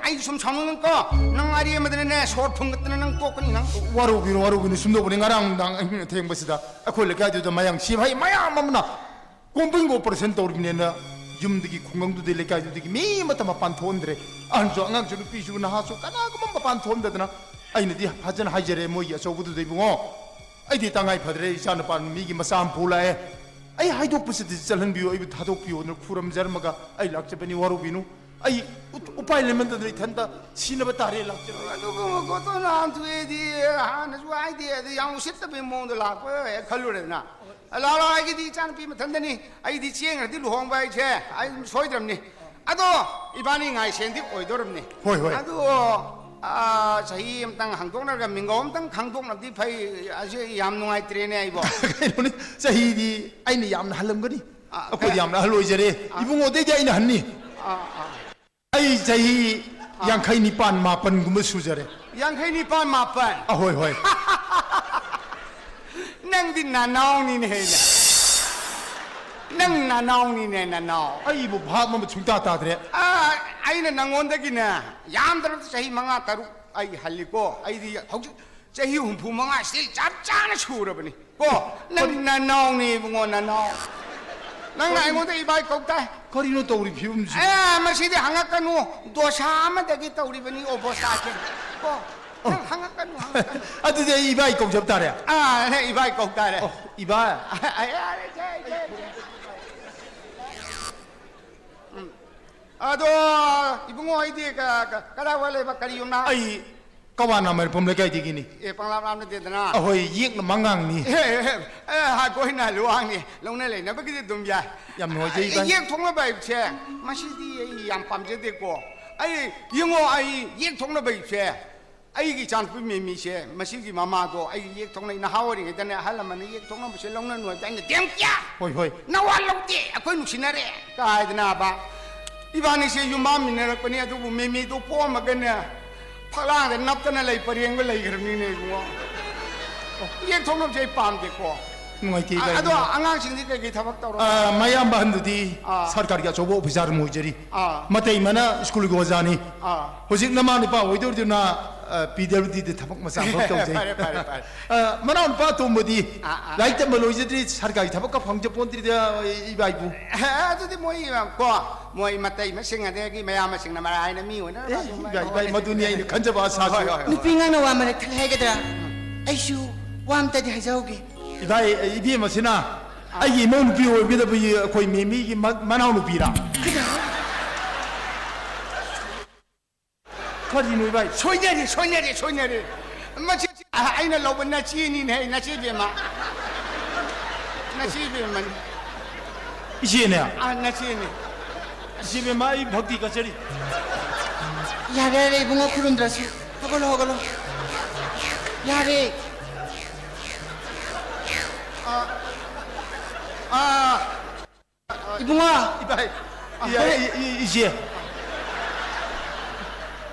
아이 좀 참는 거난 아리에 마드네 소풍 같은 난 꼬꾸니 난 waru binu sumdo buni ngarang dang theng basida akhol ka ju da mayang si bhai mayam mamna komping go percent or ne na yum digi khungang du de le ka ju digi me mata ma pan thondre an jo ngang ju pi ju na ha so kana ko ma pan thon da na ai ne di hajan hajere mo ya so bu du de bungo ai di tangai phadre isa na pan mi gi masam phula e ai hai dok pusit chalhan bi ai tha dok pi onur khuram jarma ga ai lak che bani waru binu ai upai le man da thanda sina ba tare lak che 누구 것도 나한테 하나 좀 아이디어 양무 시대 비몽도 라고 칼로레나 라라 이게 있잖아 비면 된다니 아이디 지행을 뒤로 홍바이 제 아이 소이드럽니 아도 이반이 나이 sen디 오이더럽니 호이, 호이. 아도 아 저희 땅 항동나가 민고 땅 강동나디 파이 아주 얌농아이 트레네 이거 kainon sahi di ai ni yam na halam gani ako yam na haloi jare ibung ode ja ina hanni ai sahi yang khai ni pan ma pan gum su jare 양해니 반 마판 ahoi hoi 낭디 나나오니 네나 낭 나나오니 네 나나오 ai bo bha ma chungta ta dre 아, 아이는 낭원덕이네. 얌들어도 자희 망아 따로 아이 할리고 아이디 혹시 자희 humpu 망아 실 짭짤한 추러버니. 고 나나오니 붕어 나나오. 낭나 아이모도 이바이 꼭다. karino to uri phium ji 에 마시디 항아까누 도샤마 되겠다 우리 버니 오버사케. 고 항아까누 항아까누. adu de ibai kong jab ta re 아, 네 이바이 꼭다래. oh ibai 아야, 아도 이붕어 아이디가 까라왈레 바까리 용나. ai kawana mer pom le kai di gini 예, 방람람네 되더나. ahoi yek na mangang ni 하 고이나 루앙니 롱네레 나베기 dum야. yam no je ibai 예 통로 바이체. 마시디 양 밤제 되고. 아이 영어 아이 예 통로 바이체. 아이기 잔부 미미셰. 마시기 마마도 아이 예 통로 나 하워리 되네 할라만 예 통로 무시 롱나 누 되네 땡क्या. hoi hoi 나왈롱데 아코이 누시나레. 까이드나 바. 이바니시 유마미네라 거니 아두부 미미도 포마게네. 팔랑데 납잖아 레이 버리엔 걸 레이 그러니네 이거. 예 통로 제 밤데고. ngai ti bai 아도 앙앙신디 게 타박다로. mayam ban du di Ah. sarkar ga chobo officer mo jari Ah. matai mana school go jani 아. hojik nama ni pa oidor di na pwd de thapak ma sam bak tau 파레 jai 파레. mana pa to modi Ah, ah. lai ta malo jari sarkar thapak ka phang japon di da ibai bu 아도디 뭐이 거 뭐이 마타이 마싱아데기 마야마 싱나 마라이나 미오나. ibai maduni ai khanja ba sa Hoi, hoi. nupi nga na wama nag talhagadra ay shu wam tadi hajawgi ibai ibi ma sina ai mo nu pi o bi da bi koi me mi gi manau nu pi ra khadi nu ibai 소녀리. 마치 아이나 로브나 지니네 나 집에마. 나 집에만. isi ne 아나 지니. isi be mai bhakti ka chari yare bunga kurundrasu hogolo yare 아, ibunga ibai isi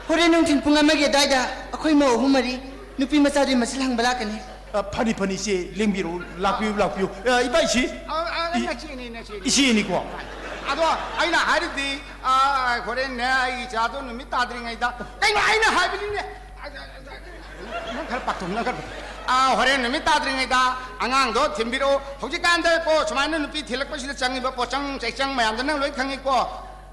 hore nung tin punga magi daida akhoi mo humari nupi masari masil hang balakani pani pani si lingbiru lakpiu ibai si 나 지니. isi ni ko 아도 아이나 하리디 아 그래 내이 자도 놈이 따드링아이다 아이나 하비리네 나갈 빡도 나갈 아 그래 놈이 따드링아이다 앙앙도 팀비로 혹시간데 고 주만은 놈이 틸럭버시도 장이 보장 쟁장 마양도 나 로이 강이고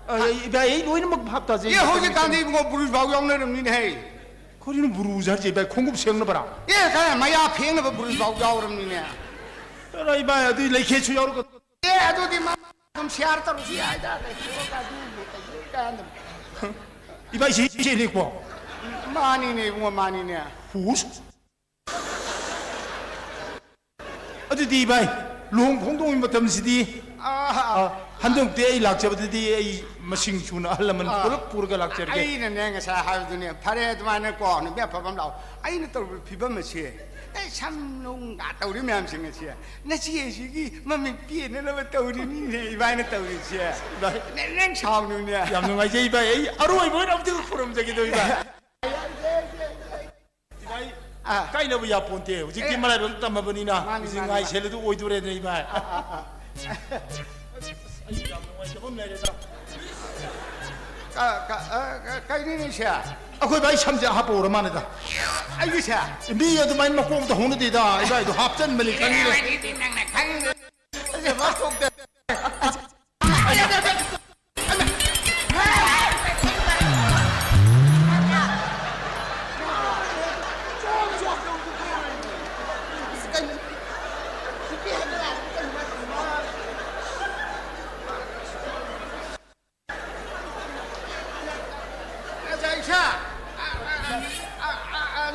ibai loin mak bhap ta je 예 혹시간데 뭐 물을 바고 영내는 니네 해 korin buru jar je ibai khongup seng na bara 예 가야 마야 팽는 거 물을 바고 야오름 니네 ra ibai adu lekhe chu yaru ko 예 아도디 마좀 시아르타로 시아이다 ibai si ni ko 마니네 뭐 마니네 hus adu ꯑꯗꯨꯗꯤ ꯚꯥꯏ ꯂꯨꯍꯣꯡ ꯈꯣꯡꯗꯣꯡꯕꯒꯤ ꯃꯇꯝꯁꯤꯗꯤ ꯍꯟꯗꯛꯇꯤ ꯑꯩ ꯂꯥꯛꯆꯕꯗꯗꯤ ꯑꯩ ꯃꯁꯤꯡ ꯁꯨꯅ ꯑꯍꯜ ꯂꯃꯟ ꯄꯨꯂꯞ ꯄꯨꯔꯒ ꯂꯥꯛꯆꯔꯒꯦ ꯑꯩꯅꯅꯦ ꯉꯁꯥꯏ ꯍꯥꯏꯕꯗꯨꯅꯦ ꯐꯔꯦ ꯑꯗꯨꯃꯥꯏꯅ ꯀꯣ ꯅꯨꯄꯤ ꯑꯐꯕ ꯑꯃ ꯂꯥꯛꯑꯣ ꯑꯩꯅ ꯇꯧꯔꯤꯕ ꯐꯤꯕꯝ ꯑꯁꯤ ꯁꯝ ꯅꯨꯡꯒ ꯇꯧꯔꯤ ꯃꯌꯥꯝꯁꯤꯡ ꯑꯁꯤ ꯅꯆꯦꯁꯤꯒꯤ ꯃꯃꯤꯡ ꯄꯦꯟꯅꯅꯕ ꯇꯧꯔꯤꯅꯤꯅꯦ 이바ꯏꯅ ꯇꯧꯔꯤꯁꯦ ꯅꯪ ꯁꯥꯎꯅꯨꯅꯦ ꯌꯥꯝ ꯅꯨꯡꯉꯥꯏꯖꯩ ꯚꯥꯏ ꯑꯩ ꯑꯔꯣꯏꯕ ꯑꯣꯏꯅ ꯑꯝꯇ ꯈꯨꯔꯨꯝꯖꯒꯦꯗꯣꯏ ꯚꯥꯏ ꯀꯥꯏꯅꯕ ꯌꯥꯄꯣꯟꯇꯦ ꯍꯧꯖꯤꯛꯇꯤ ꯃꯔꯥꯏꯕꯛ ꯇꯝꯃꯕꯅꯤꯅ ꯍꯧꯖꯤꯛ ꯉꯥꯏ ꯁꯦꯜꯂꯗꯨ ꯑꯣꯏꯗꯣꯔꯦꯗꯅ ꯏꯚꯥꯏ ꯑꯩ ꯌꯥꯝ ꯅꯨꯡꯉꯥꯏꯖꯕ ꯑꯃ ꯂꯩꯔꯦꯗ ꯀꯩꯅꯤꯁꯦ ꯑꯩꯈꯣꯏ ꯚꯥꯏ ꯁꯝꯁꯦ ꯍꯥꯞꯄꯧꯔ ꯃꯥꯅꯦꯗ ꯑꯩꯒꯤꯁꯦ ꯃꯤ ꯑꯗꯨꯃꯥꯏꯅ ꯃꯀꯣꯛꯇ ꯍꯧꯅꯗꯦꯗ ꯏꯚꯥꯏꯗꯣ ꯍꯥꯞꯆꯟꯕꯅꯤ ꯈꯪꯉꯤꯅꯦ ꯅꯪꯅ ꯈꯪꯗꯦ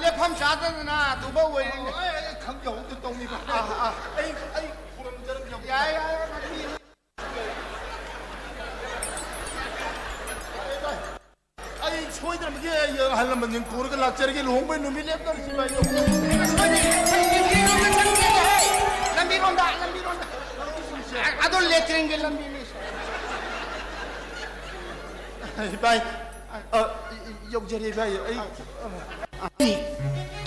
ꯂꯦꯞꯐꯝ ꯆꯥꯗꯗꯅ ꯇꯨꯕ ꯑꯣꯏꯔꯤꯅꯦ ꯈꯪꯖꯍꯧꯗ ꯇꯧꯅꯤꯕ ꯑꯩ ꯈꯨꯔꯨꯝꯖꯔꯝꯖꯕ ꯌꯥꯏ ꯑꯩ ꯁꯣꯏꯗꯅꯃꯛꯀꯤ ꯑꯍꯜ ꯂꯃꯟꯁꯤꯡ ꯄꯨꯔꯒ ꯂꯥꯛꯆꯔꯒꯦ ꯂꯨꯍꯣꯡꯕꯩ ꯅꯨꯃꯤꯠ ꯂꯦꯞꯇꯧꯔꯤꯁꯤ ꯚꯥꯏ ꯂꯝꯕꯤꯔꯣꯝꯗ ꯑꯗꯣ ꯂꯦꯇ꯭ꯔꯤꯟꯒꯤ ꯂꯝꯕꯤꯅꯤ ꯚꯥꯏ ꯌꯧꯖꯔꯦ ꯚꯥꯏ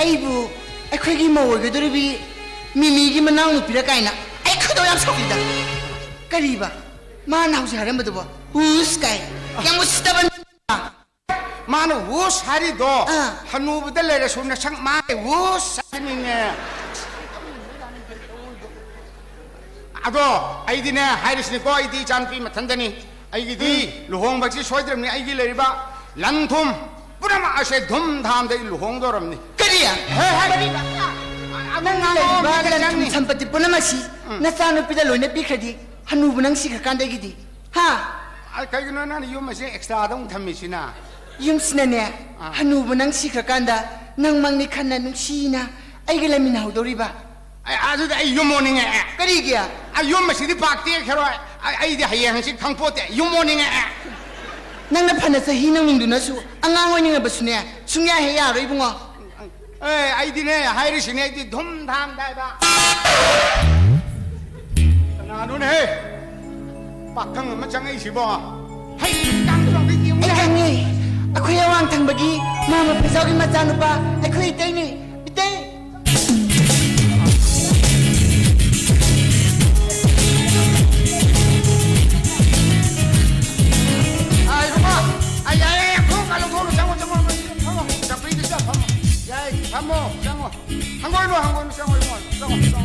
ꯑꯩꯕꯨ ꯑꯩꯈꯣꯏꯒꯤ ꯃꯧ ꯑꯣꯏꯒꯗꯧꯔꯤꯕꯤ ꯃꯤꯃꯤꯒꯤ ꯃꯅꯥꯎ ꯅꯨꯄꯤꯔ ꯀꯥꯏꯅ ꯑꯩ ꯈꯨꯗꯧ ꯌꯥꯝ ꯁꯥꯎꯈꯤꯗ ꯀꯔꯤꯕ ꯃꯥꯅ ꯍꯧꯖꯤꯛ ꯍꯥꯏꯔꯝꯕꯗꯨꯕꯣ ꯍꯨꯁ ꯀꯥꯏ ꯌꯥꯝ ꯎꯁꯤꯠꯇꯕ 마는 우사리도 한우부들 내려 손에 상 마에 우사리네 아도 아이디네 하이리스니 고 아이디 잔피 마탄다니 아이기디 루홍박지 소이드름니 아이기 레리바 란톰 뿌라마 아세 돔담데 루홍도럼니 그리야 ꯅꯪ ꯁꯝꯄꯇꯤ ꯄꯨꯝꯅꯃꯛꯁꯤ ꯅꯆꯥꯅꯨꯄꯤꯗ ꯂꯣꯏꯅ ꯄꯤꯈ꯭ꯔꯗꯤ ꯍꯅꯨꯕ ꯅꯪ ꯁꯤꯈ꯭ꯔꯀꯥꯟꯗꯒꯤꯗꯤ ꯍꯥ ꯀꯩꯒꯤꯅꯣ ꯅꯪꯅ ꯌꯨꯝ ꯑꯁꯤ ꯑꯦꯛꯁꯇ꯭ꯔꯥꯗ ꯑꯃꯨꯛ ꯊꯝꯃꯤꯁꯤꯅ ꯌꯨꯝꯁꯤꯅꯅꯦ ꯍꯅꯨꯕ ꯅꯪ ꯁꯤꯈ꯭ꯔꯀꯥꯟꯗ ꯅꯪ ꯃꯪꯅꯤ ꯈꯟꯅ ꯅꯨꯡꯁꯤꯅ ꯑꯩꯒ ꯂꯩꯃꯤꯟꯅꯍꯧꯗꯧꯔꯤꯕ ꯑꯗꯨꯗꯤ ꯑꯩ ꯌꯨꯝ ꯑꯣꯟꯅꯤꯡꯉꯦ ꯀꯔꯤꯒꯤ ꯌꯨꯝ ꯑꯁꯤꯗꯤ ꯄꯥꯛ ꯇꯦꯛꯈ꯭ꯔꯣꯏ ꯑꯩꯗꯤ ꯍꯌꯦꯡ ꯍꯪꯆꯤꯠ ꯈꯪꯄꯣꯠꯇꯦ ꯌꯨꯝ ꯑꯣꯟꯅꯤꯡꯉꯦ ꯅꯪꯅ ꯐꯅ ꯆꯍꯤ ꯅꯧꯅꯤꯡꯗꯨꯅꯁꯨ ꯑꯉꯥꯡ ꯑꯣꯏꯅꯤꯡꯉꯕꯁꯨꯅꯦ ꯁꯨꯡꯌꯥ ꯍꯦꯛ ꯌꯥꯔꯣꯏ ꯏꯕꯨꯡꯉꯣ ꯑꯩꯗꯤꯅꯦ ꯍꯥꯏꯔꯤꯁꯤꯅꯦ ꯑꯩꯗꯤ ꯙꯨꯝꯙꯥꯝꯗ ꯍꯥꯏꯕ ꯀꯅꯥꯅꯣꯅꯦ ꯄꯥꯈꯪ ꯑꯃ ꯆꯪꯉꯛꯏꯁꯤꯕꯣ ꯍꯩ ꯑꯩ ꯈꯪꯉꯤ ꯑꯩꯈꯣꯏ ꯑꯋꯥꯡ ꯊꯪꯕꯒꯤ ꯃꯥꯃ ꯐꯤꯖꯥꯎꯒꯤ ꯃꯆꯥꯅꯨꯄꯥ ꯑꯩꯈꯣꯏ ꯏꯇꯩꯅꯤ ꯏꯇꯩ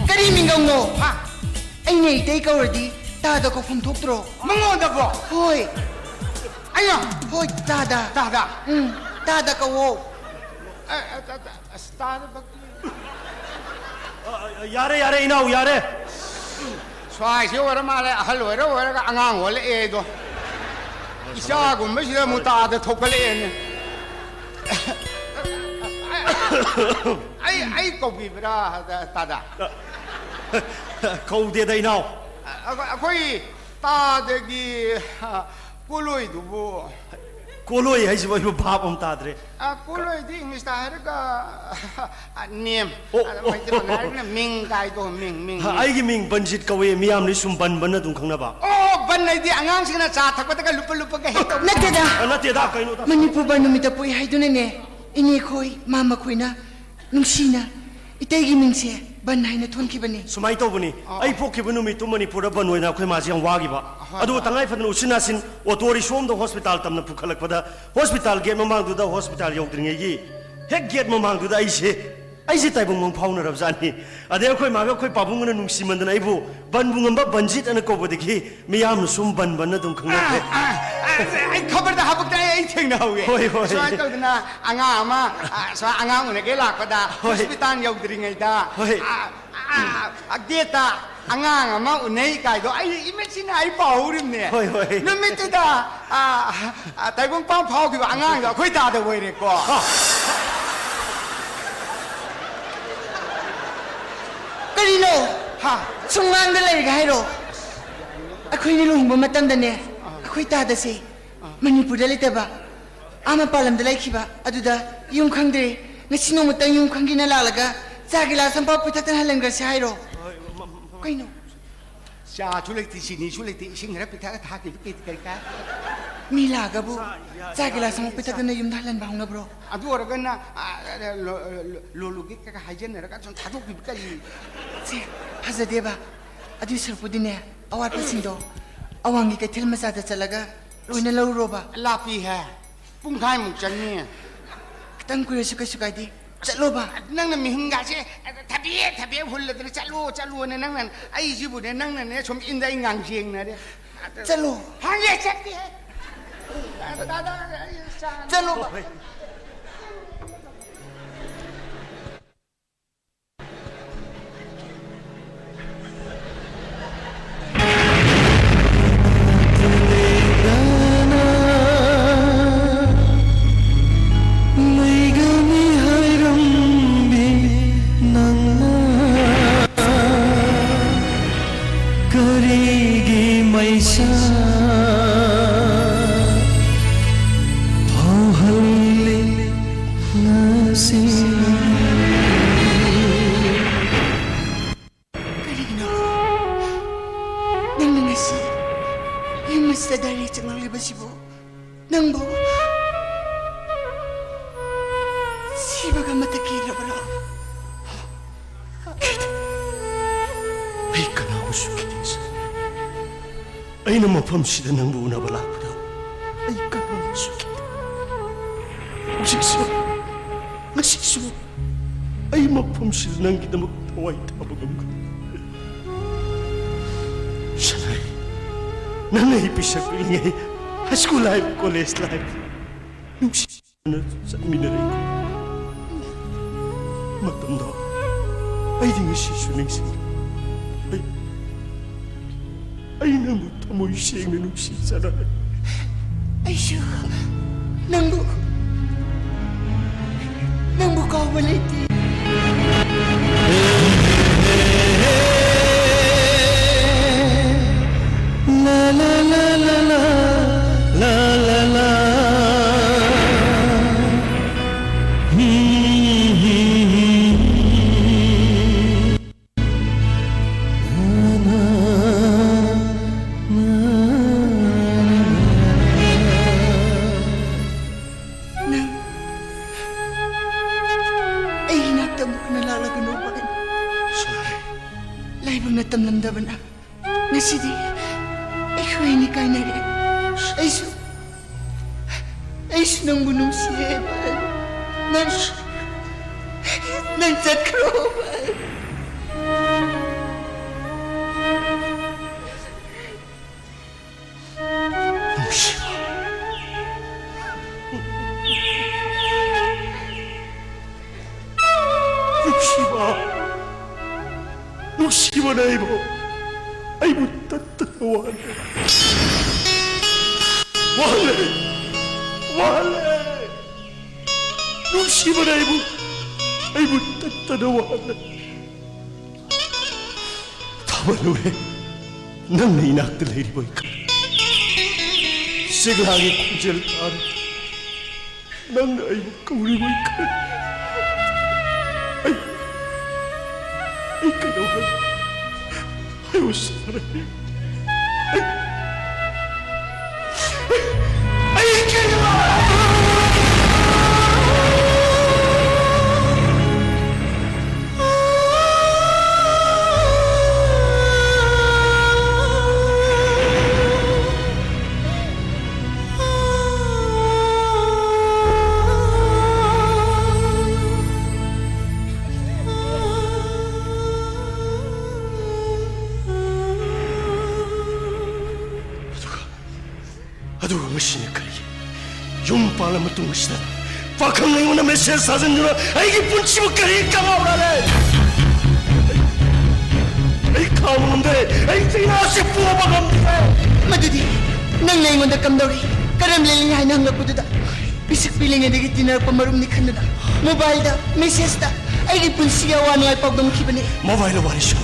ꯀꯔꯤ ꯃꯤꯡꯒꯧꯅꯣ ꯑꯩꯅ 이때이 ꯀꯧꯔꯗꯤ ꯇꯥꯗ ꯀꯧꯐꯝ ꯊꯣꯛꯇ꯭ꯔꯣ ꯃꯉꯣꯟꯗꯕꯣ ꯍꯣꯏ ꯑꯩꯅ ꯍꯣꯏ ꯇꯥꯗ ꯇꯥꯗ ꯇꯥꯗ ꯀꯧꯋꯣ ꯌꯥꯔꯦ ꯏꯅꯥꯎ ꯌꯥꯔꯦ ꯁ꯭ꯋꯥꯏꯁꯤ ꯑꯣꯏꯔ ꯃꯥꯜꯂꯦ ꯑꯍꯜ ꯑꯣꯏꯔꯒ ꯑꯉꯥꯡ ꯑꯣꯜꯂꯛꯑꯦꯗꯣ 이샤ꯒꯨꯝꯕꯁꯤꯗ ꯑꯃꯨꯛ ꯇꯥꯗ ꯊꯣꯛꯀꯠꯂꯛꯑꯦꯅꯦ ꯑꯩ ꯀꯧꯕꯤꯕ꯭ꯔꯥ ꯇꯥꯗ ꯀꯧꯗꯦꯗ ꯏꯅꯥꯎ ꯑꯩꯈꯣꯏ ꯇꯥꯗꯒꯤ ꯀꯣꯂꯣꯏꯗꯨꯕꯨ ꯀꯣꯂꯣꯏ ꯍꯥꯏꯁꯤꯕꯨ ꯑꯩꯕꯨ ꯚꯥꯞ ꯑꯃ ꯇꯥꯗ꯭ꯔꯦ ꯀꯣꯂꯣꯏꯗꯤ ꯏꯪꯂꯤꯁꯇ ꯍꯥꯏꯔꯒ ꯅꯦꯝ ꯃꯩꯇꯩꯂꯣꯟꯗ ꯍꯥꯏꯔꯒꯅ ꯃꯤꯡ ꯀꯥꯏꯗꯣ ꯃꯤꯡ ꯑꯩꯒꯤ ꯃꯤꯡ ꯕꯟꯖꯤꯠ ꯀꯧꯋꯦ ꯃꯤꯌꯥꯝꯅ ꯁꯨꯝ ꯕꯟ ꯑꯗꯨꯝ ꯈꯪꯅꯕ ꯑꯣ ꯕꯟ ꯍꯥꯏꯗꯤ ꯑꯉꯥꯡꯁꯤꯡꯅ ꯆꯥ ꯊꯛꯄꯗꯒ ꯂꯨꯞꯄꯒ ꯍꯦꯛ ꯅꯠꯇꯦꯗ ꯅꯠꯇꯦꯗ ꯀꯩꯅꯣꯗ ꯃꯅꯤꯄꯨꯔ ꯅꯨꯃꯤꯠꯇ ꯄꯣꯛꯏ ꯍꯥꯏꯗꯨꯅꯅꯦ ꯏꯅꯦꯈꯣꯏ ꯃꯥꯃꯈꯣꯏꯅ ꯅꯨꯡꯁꯤꯅ ꯏꯇꯩꯒꯤ ꯃꯤꯡꯁꯦ ꯕꯟ ꯍꯥꯏꯅ ꯊꯣꯟꯈꯤꯕꯅꯤ ꯁꯨꯃꯥꯏꯅ ꯇꯧꯕꯅꯤ ꯑꯩ ꯄꯣꯛꯈꯤꯕ ꯅꯨꯃꯤꯠꯇꯨ ꯃꯅꯤꯄꯨꯔꯗ ꯕꯟ ꯑꯣꯏꯅ ꯑꯩꯈꯣꯏ ꯃꯥꯁꯦ ꯌꯥꯝ ꯋꯥꯈꯤꯕ ꯑꯗꯨꯒ ꯇꯉꯥꯏ ꯐꯗꯅ ꯎꯆꯤꯟ ꯅꯥꯆꯤꯟ ꯑꯣꯇꯣ ꯔꯤꯛꯁꯣꯝꯗ ꯍꯣꯁꯄꯤꯇꯥꯜ ꯇꯝꯅ ꯄꯨꯈꯠꯂꯛꯄꯗ ꯍꯣꯁꯄꯤꯇꯥꯜ ꯒꯦꯠ ꯃꯃꯥꯡꯗꯨꯗ ꯍꯣꯁꯄꯤꯇꯥꯜ ꯌꯧꯗ꯭ꯔꯤꯉꯩꯒꯤ ꯍꯦꯛ ꯒꯦꯠ ꯃꯃꯥꯡꯗꯨꯗ ꯑꯩꯁꯦ ꯇꯥꯏꯕꯪ ꯐꯥꯎꯅꯔꯕꯖꯥꯠꯅꯤ ꯑꯗꯩ ꯑꯩꯈꯣꯏ ꯃꯥꯒ ꯑꯩꯈꯣꯏ ꯄꯥꯕꯨꯡꯒꯅ ꯅꯨꯡꯁꯤꯃꯟꯗꯅ ꯑꯩꯕꯨ ꯕꯟꯕꯨ ꯉꯝꯕ ꯕꯟꯖꯤꯠ ꯑꯅ ꯀꯧꯕꯗꯒꯤ ꯃꯤꯌꯥꯝꯅ ꯁꯨꯝ ꯕꯟ ꯑꯗꯨꯝ ꯈꯪꯅꯈ꯭ꯔꯦ ꯑꯩ ꯈꯕꯔꯗ ꯍꯥꯞꯄꯛꯇ ꯑꯩ ꯊꯦꯡꯅꯍꯧꯋꯦ ꯍꯣꯏ ꯁꯨꯃꯥꯏꯅ ꯇꯧꯗꯅ ꯑꯉꯥꯡ ꯑꯃ ꯁꯨꯃꯥꯏꯅ ꯑꯉꯥꯡ ꯎꯅꯒꯦ ꯂꯥꯛꯄꯗ ꯍꯣꯁꯄꯤꯇꯥꯜ ꯌꯧꯗ꯭ꯔꯤꯉꯩꯗ ꯒꯦꯠꯇ ꯑꯉꯥꯡ ꯑꯃ ꯎꯅꯩ ꯀꯥꯏꯗꯣ ꯑꯩ ꯏꯃꯦꯖꯁꯤꯅ ꯑꯩ ꯄꯥꯍꯧꯔꯤꯕꯅꯦ ꯅꯨꯃꯤꯠꯇꯨꯗ ꯇꯥꯏꯕꯪꯄꯥꯟ ꯐꯥꯎꯈꯤꯕ ꯑꯉꯥꯡꯗꯣ ꯑꯩꯈꯣꯏ ꯇꯥꯗ ꯑꯣꯏꯔꯦꯀꯣ ꯀꯔꯤꯅꯣ ha ꯁꯨꯡꯉꯥꯡꯗ ꯂꯩꯔꯒ ꯍꯥꯏꯔꯣ ꯑꯩꯈꯣꯏꯅ ꯂꯨꯍꯣꯡꯕ ꯃꯇꯝꯗꯅꯦ ꯑꯩꯈꯣꯏ ꯇꯥꯗꯁꯦ ꯃꯅꯤꯄꯨꯔꯗ ꯂꯩꯇꯕ ꯑꯥ ꯃꯄꯥꯟ ꯂꯝꯗ ꯂꯩꯈꯤꯕ ꯑꯗꯨꯗ ꯌꯨꯝ ꯈꯪꯗ꯭ꯔꯦ ꯉꯁꯤ ꯅꯣꯡꯃꯇꯪ ꯌꯨꯝ ꯈꯪꯒꯦꯅ ꯂꯥꯛꯂꯒ ꯆꯥ ꯒꯤꯂꯥꯁ ꯑꯃꯐꯥꯎ ꯄꯤꯊꯛꯇꯅ ꯍꯜꯂꯝꯈ꯭ꯔꯁꯤ ꯍꯥꯏꯔꯣ ꯀꯩꯅꯣ chachu leiti sini chu leiti ising hara pitha tha ki kai ka ꯃꯤ ꯂꯥꯛꯑꯒꯕꯨ ꯆꯥ ꯒꯤꯂꯥꯁ ꯑꯃ ꯄꯤꯊꯛꯇꯅ ꯌꯨꯝꯗ ꯍꯜꯍꯟꯕ ꯍꯧꯅꯕ꯭ꯔꯣ adu oragana lolugi ka hajen ra ka jon thadok bi kai ꯁꯦ ꯐꯖꯗꯦꯕ ꯑꯗꯨꯏ ꯁꯔꯨꯛꯄꯨꯗꯤꯅꯦ ꯑꯋꯥꯠꯄꯁꯤꯡꯗꯣ ꯑꯋꯥꯡꯒꯤ ꯀꯩꯊꯦꯜ ꯃꯆꯥꯗ ꯆꯠꯂꯒ ꯂꯣꯏꯅ ꯂꯧꯔꯨꯔꯣꯕ lapi ha pungkhai muk channi ꯈꯤꯇꯪ ꯀꯨꯏꯔꯁꯨ ꯀꯩꯁꯨ ꯀꯥꯏꯗꯦ ꯆꯠꯂꯣꯕ nang na mihinga se thabi hul la chalu ne nang nan ai ji bu ne nang na ne som indai ngang jeng na de ꯆꯠꯂꯣ ha ye chatti hai ꯆꯠꯂꯣꯕ ꯀꯔꯤꯒꯤꯅꯣ ꯅꯪꯅ ꯉꯁꯤ ꯌꯨꯝ ꯑꯁꯤꯗ ꯗꯥꯏꯔꯦꯛ ꯆꯪꯂꯛꯂꯤꯕꯁꯤꯕꯨ ꯅꯪꯕꯨ ꯁꯤꯕꯒ ꯑꯃꯠꯇ ꯀꯤꯗ꯭ꯔꯕꯔꯣ ꯑꯩ ꯀꯅꯥꯕꯨꯁꯨ ꯀꯤꯗꯦ ꯑꯩꯅ ꯃꯐꯝꯁꯤꯗ ꯅꯪꯕꯨ ꯎꯅꯕ ꯂꯥꯛꯄꯗ ꯑꯩ ꯀꯅꯥꯕꯨꯁꯨ ꯀꯤꯗꯦ ꯍꯧꯖꯤꯛꯁꯨ ꯉꯁꯤꯁꯨ ꯑꯩ ꯃꯐꯝꯁꯤꯗ ꯅꯪꯒꯤꯗꯃꯛ ꯊꯋꯥꯏ ꯊꯥꯕ ꯉꯝꯒꯅꯤ ꯁꯅꯥꯏ ꯅꯪꯅ ꯑꯩ ꯄꯤꯁꯛ ꯄꯤꯛꯂꯤꯉꯩ high school life college life ꯅꯨꯡꯁꯤꯅ ꯆꯠꯃꯤꯟꯅꯔꯛꯏ ꯃꯇꯝꯗꯣ ꯑꯩꯗꯤ ꯉꯁꯤꯁꯨ ꯅꯤꯡꯁꯤꯡꯉꯤ ꯑꯩ ꯅꯪꯕꯨ ꯊꯃꯣꯏ ꯁꯦꯡꯅ ꯅꯨꯡꯁꯤꯖꯔꯦ ꯑꯩꯁꯨ ꯅꯪꯕꯨ ꯀꯥꯎꯕ ꯂꯩꯇꯦ ꯂꯥꯏꯕꯛꯅ ꯇꯝꯂꯝꯗꯕꯅ ꯉꯁꯤꯗꯤ ꯑꯩꯈꯣꯏꯅꯤ ꯀꯥꯏꯅꯔꯦ ꯑꯩꯁꯨ ꯅꯪꯕꯨ ꯅꯨꯡꯁꯤꯌꯦ ꯅꯪ ꯆꯠꯈ꯭ꯔꯣ 누시바 나이보 아이고 따뜻한 와할래 누시바 나이보 아이고 따뜻한 와할래 다만 왜 넌 이 낙들 내리 보이까 시그하게 구제를 따르 넌 아이고 까우리 보이까 I kanawa. I was sorry. I kanawa. aduh machine kari yum pala matung sida pakang ngai una message sajan juna ai ki punchi kari kamawale ai kamunde ai tina se puwa bagamde madudi nang naingonda kamdori karam leling hai nang lapududa bisak piling edagi tinar pamarum ni khandana mobile da message da ai ki punchi ga wani ai pagdam khibane mobile wari sho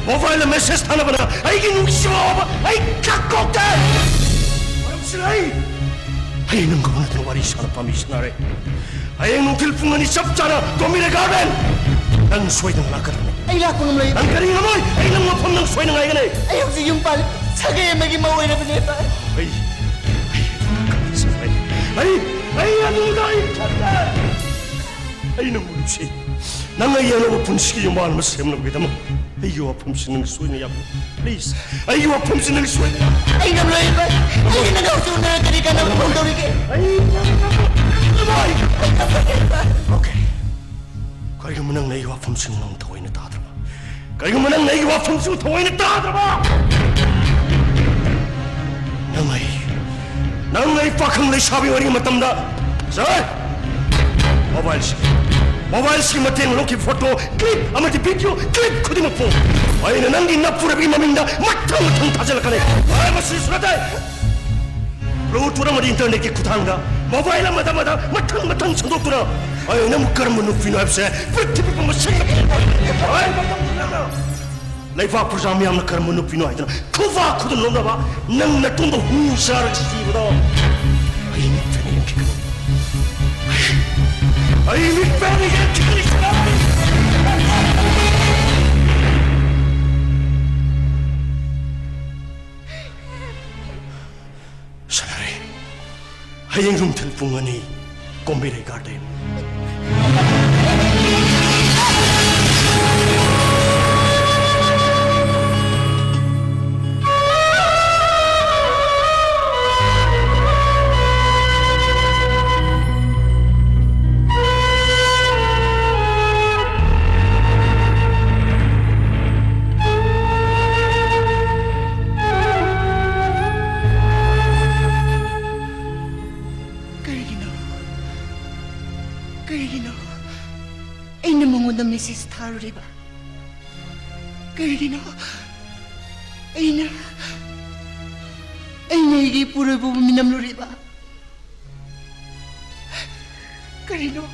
모바일로 메시지 타나보나 아이기 눈치와 아이 각곡대 어렵시라이 아이 능거보나도 와리 시원한 밤이 시나래 아이 눈길 풍은이 접잖아 도미래 가벤 난 소이등 나거든 Ai lakko ng mga 난 가링 어머이 아이 능 모품 능 소이등 아이가네 ayaw sa iyong pal. Sagay maging maway na ba? 아이 아이 아누가 이 찬다 아이 능 무릎시 nanga yano punski yung mahal mas semno kita mo ayo apam sinang suy na yapo please ayo apam sinang suy Ay namloy ba? Ay nagawso na kani ka ng mundo rin. okay kaya mo nang naiyo apam sinang taway na tadraba kaya mo nang naiyo apam sinang taway na tadraba nangay pakang lay sabi waring matamda sir mobile से मतेंग लोकी photo clip अमति video clip खुदी मपो आइना नंगी नपुरबी ममिंदा मठं मठं थाजलकने आय मसी सुरताय ब्लूटूथ मदि इंटरनेट की खुथांगा मोबाइल मदा मठं मठं संदोक्तुना आइना मुकरम नुफिनो एप्से पृथ्वी पर मसंग आय लाइफा प्रोग्राम याम करम नुफिनो आइदना खुवा खुदन लोंदाबा नंग नतुंदो हुसार सिबदो आइनी फेनि किकनो Are you ready to kill each other? Sanare, hayang room telpungani, Kombire Garden. Mrs. Taruriba. Karino. Aina igi puro po minamluriba. Karino.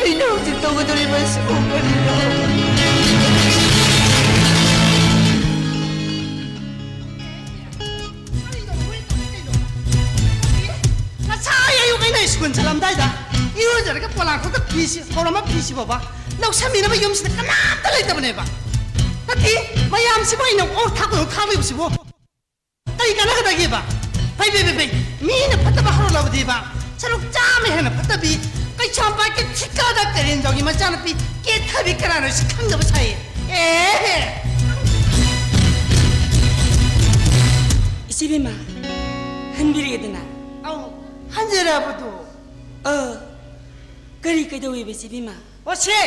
Aina dito ko tuloy ba sa Karino. Nasaya yung kayo na iskun sa lamday da. Iyon dyan ka pala ko ka pisi, korama pisi ba ba? Lau sa mina ba yung sila kanata lang ito ba na ba? Tati, mayam si ba inang tako yung tama yung si bo. Tayo ka na ka dagi ba? Bay, mina pataba haro lawa di ba? Sa luk jami hana patabi, kay champa ka chikada ka rin jogi macana pi, kitabi ka na si kang ba sa'yo? Isibi ma, hanbiri ka na. Aw, hanjira ba to? Kari ka daw ibig ma. O siya,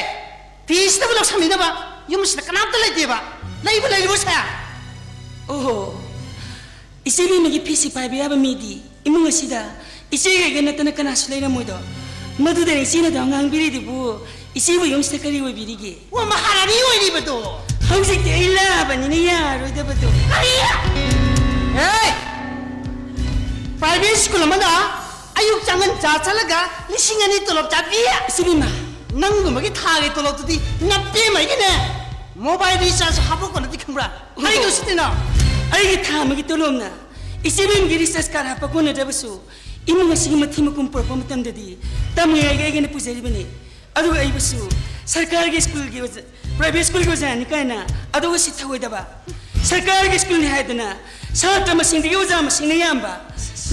pis na ba lang sa mina ba? Yung mas nakanap talay di ba? Laibo siya. Oh, isibi magipisi pa biyaba midi. Imo nga sida, isiga ganata na kanasulay na mo do. Maduda rin sina daw nga ang biri di bu. Isibo yung sa kariwa birigi. Wa maharani yung hindi ba to? Hangsik di ay laban ninayaro da ba to? Kaya! Hey! Private school naman ah! Ayok jangan jatalaga lisingan itu lop jabiya. Isibi ma. Nang gumagi thagi to lop tudi nappe mai gine. Mobile recharge habo kono di khambra. Hai go sitina. Ay githa magi tolom na. Isibi ngi recharge kar hapa kono da basu. Imu nga sige mathima kum por pamatam dadi. Tamu ay gine pujari bane. Adu ay basu. Sarkar ge school ge private school ge jani kana. Adu ga sitha hoida ba. Sarkar ge school ni haidana. Satra masing ge uja masing na yamba.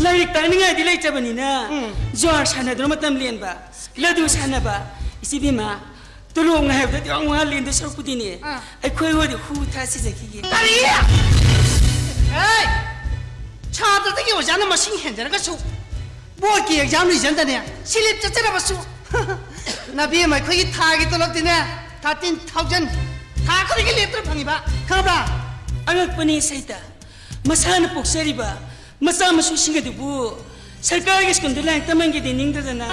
Larik tani nga dilay chabani na. Jor sana dro matam lian ba. Ladu sana ba. Isibi ma. Tulong nga habda ang mga lian do sarpu dini. Ay koy wadi hu ta si zaki. Kariya! Hey! Chata tagi wajana masing henjana ka su. Board ki exam ni janda ne. Silip chachara basu. Nabi mai koi thagi to lop dine. 13,000. Tha kori ki letra phangi ba. Khabra. Angak pani saita. Masana poksari ba. Masa masu singa dubu. Sarkar ge skun dilang tamang ge dining dana.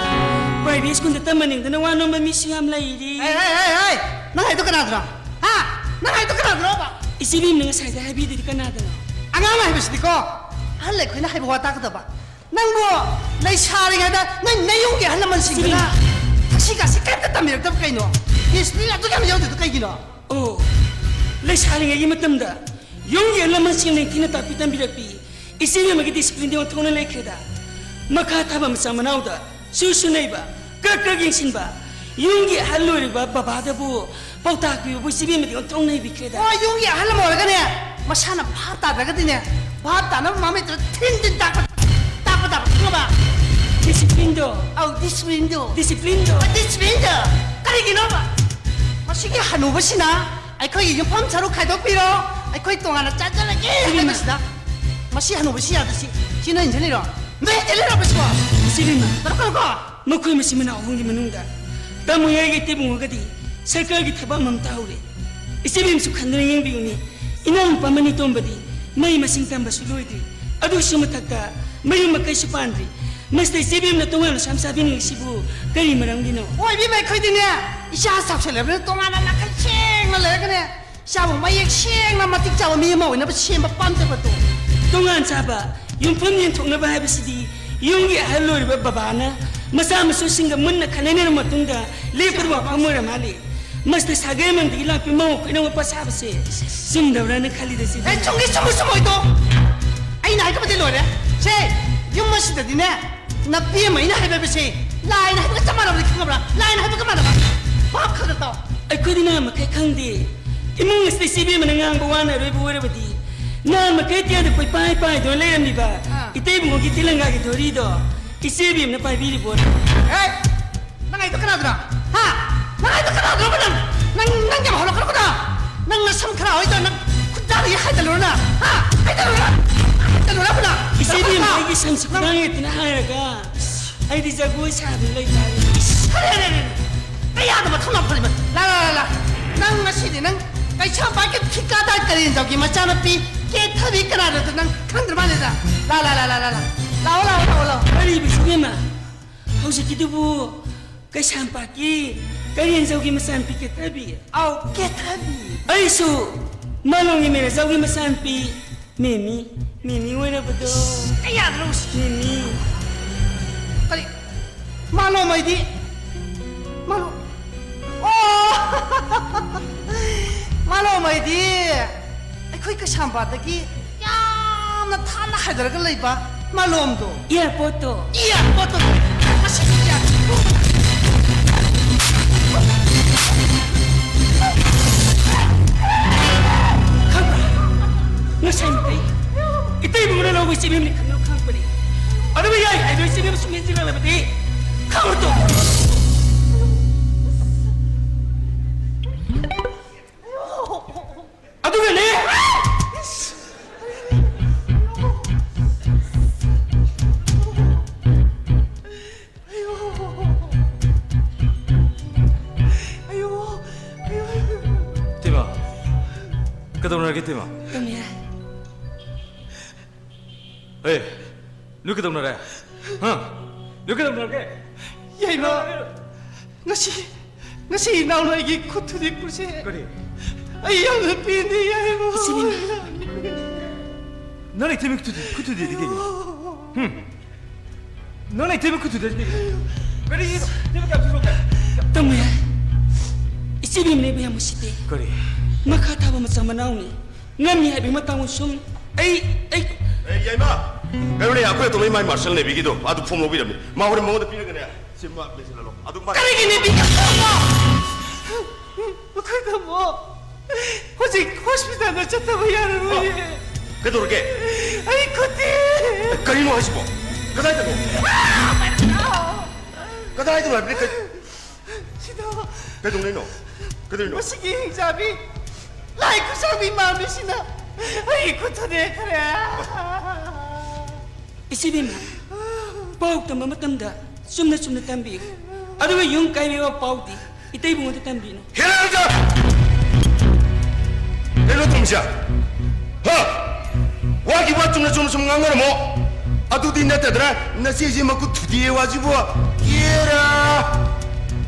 Private skun da tamaning dana wano mamisi am lairi. Hey! Nang itu kana dra. Ha? Nang itu kana dra ba? Isibi mga saita habi di kana dana. Anga mai bisi ko. Halle khoi na hai bwa ta ka ba. Nang bo lai sari ga da nang nayong ge halaman sing na. Taxi ka sikat ta mir ta kai no. Yes ni atu kam yau de kai gi no. Oh, lesaling ay matamda. Yung alaman siyang nang tinatapitan bilapi, isipin mag-discipline din ang tunay na ikreda. Makataba sa manawda, susunay ba, kakagingsin ba, yung haloy ba, babada po, pautakbi ba, isipin mag-ang tunay na ikreda. 와 용이 할라 뭐라 그래 마샤나 파다 되거든요 파다는 마음에 들어 텐든 따고 그거 봐 Disiplindo, 아우 디스윈도 disiplindo. 디스윈도 까리기 넣어봐 마시게 한우 버시나 아이 거기 유펌차로 가독비로 아이 거기 동안은 짠짠하게 하는 것이다 마시 한우 버시 아저씨 지는 인전이로 내 텔레로 버시고 Isipin mo, 그러고 makoy masimana akong di manungda. Tamo yung itibong agadi, sarkar kitaba mamtaure. Isipin mo sukhan na yung biyong ni, inang pamanitong badi, may masingtang basuloy di. Ado siya matagka, may umakay sa pandri. Mas na isipin mo na tungan na siyang sabi ng isibu, kari marang dinaw. 와 이비만 거기 되냐 이샤 삽살레브는 동안은 나칼 쉥나 레그네 샤보 마이ek 쉥나 마틱 자고 미마 오나 버시엠 빰때 버도 Tungan saba, yung pamilyan na bahay basidi, yung ihaloy ba babana, masama susing gamun na kananin na matunda, lipad mo pamura mali. Mas na sagay man di ilapi mo, kaya nga pasaba siya. Sumdawra na kalida si 에 총기 숨을 숨어 있도 아이 나이 까마디 로래 제 윤마시다 디네 나 비에마 이나 해베베시 라인 해베가 짜마라 버리 큰가 보라 라인 해베가 말아봐 밥 커졌다 Ay ko din na makakangdi. Imong nga stasibi man nga ang bawana rin buwara ba di. Na makatiya na pay do layam di ba? Itay mo kitilang nga kitorido. Isibim na pabili po. 에이 나가 이도 까나더라 하 나가 이도 까나더라 보단 난 좀 홀로 그러구나 난 삼카라 어이도 난 군다리 하이달로나 하 하이달로나 보다 Isibim na igisang sikurangit tinahaya ka. Ay di jagoy sabi lay tayo. 그래 야도 뭐 통나 버리면 라라라라 난 마시디 난 까이차 밖에 피까다 거리는 저기 맞잖아 삐 깨탑이 까나도 난 kan들 말이다 라라라라라 라올라 Ay bisibim ma. Hausa kito po. Kay sampaki. Kaya sa ugi masampi kitabi. 아우 깨탑이 Ay so. Malong imera sa ugi masampi. Mimi. Mimi wala ba do? 야 들어오시 Mimi. 빨리 말로 뭐이디 말로 오 말로 뭐이디 거기 그 샴바다기 야나 타나 하더라 그 레이바 말로 엄도 Iya foto. 이야 뭐또 마시야 Nasampi. Itay mo na lang ako isipin ni Kano Company. Ano ba yan? Ay, isipin mo suminsin lang naman eh. Kamu to! Ano nga na eh? Tima, ketemu lagi Tima. Kami ya. Eh, lu ketemu lagi? Hah? Lu ketemu lagi? 야이마 ngasi 나오나 이게 코트디 뿔세 Kali, 아이 양은 빈디 야이마 nani Tima kutu dia begini? Nani Tima kutu dia begini? Kali itu, Tima kau suruh kan? Kami ya. Isipin mo na iba mo siti. Kali, Makataba mo sa manaw ni. Ngami ay bimatang usum. Ay. 야이마 그러네 아쿠야 도메이 마이 마셜 내비기도 아두 폼 로비랍니 마호레 몽어도 비는 거네 심마 메실라로 아두 마 까리기 내 비켰어 그러니까 뭐 호직 호스피탈 넣쳤다고 야는 뭐니 그래도 그렇게 아이 그때 그리노 하시고 그다이도 그다이도 말비 시다 그래도 내노 그들노 마시기 행자비 라이크 사람이 마음이시나 아이 코트네 그래 Isipin mo. Pawag ta mamatamda. Sumna tambi. Ano ba yung kaya mo pawag di? Itay mo nga tambi no. 헤라자 헤라 동시야 하 와기 와중에 좀 강가는 뭐 아두디 나타더라 나 세지 먹고 두디에 와지고 예라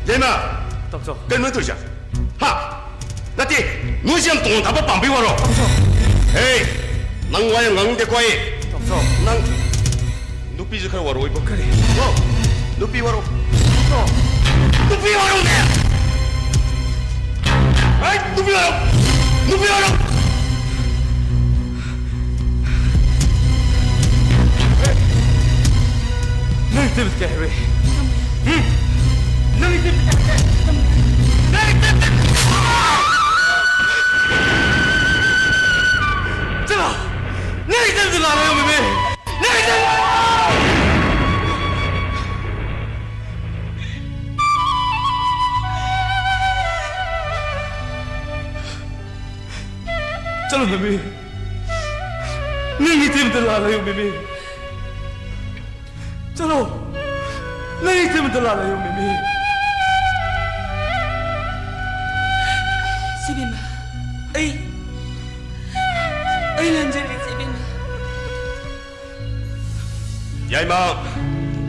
예마 Tamso.跟侬对象哈那弟侬想懂他把绑背我了哎能玩能的乖 Tamso. 난 누삐 좀 와로 이거 Kali, 누삐 와로 누삐 와로 내 누구야? 누구야? 너희 때문에 그래. 응? 너희 때문에 그래. 너희 때문에. 자, 너희 때문에 알아요, 매매. 너희 때문에. चलो मम्मी नहीं तुम दिला रहे हो मम्मी चलो नहीं तुम दिला रहे हो mummy Sibima, ay nandiyan Sibima. 야이마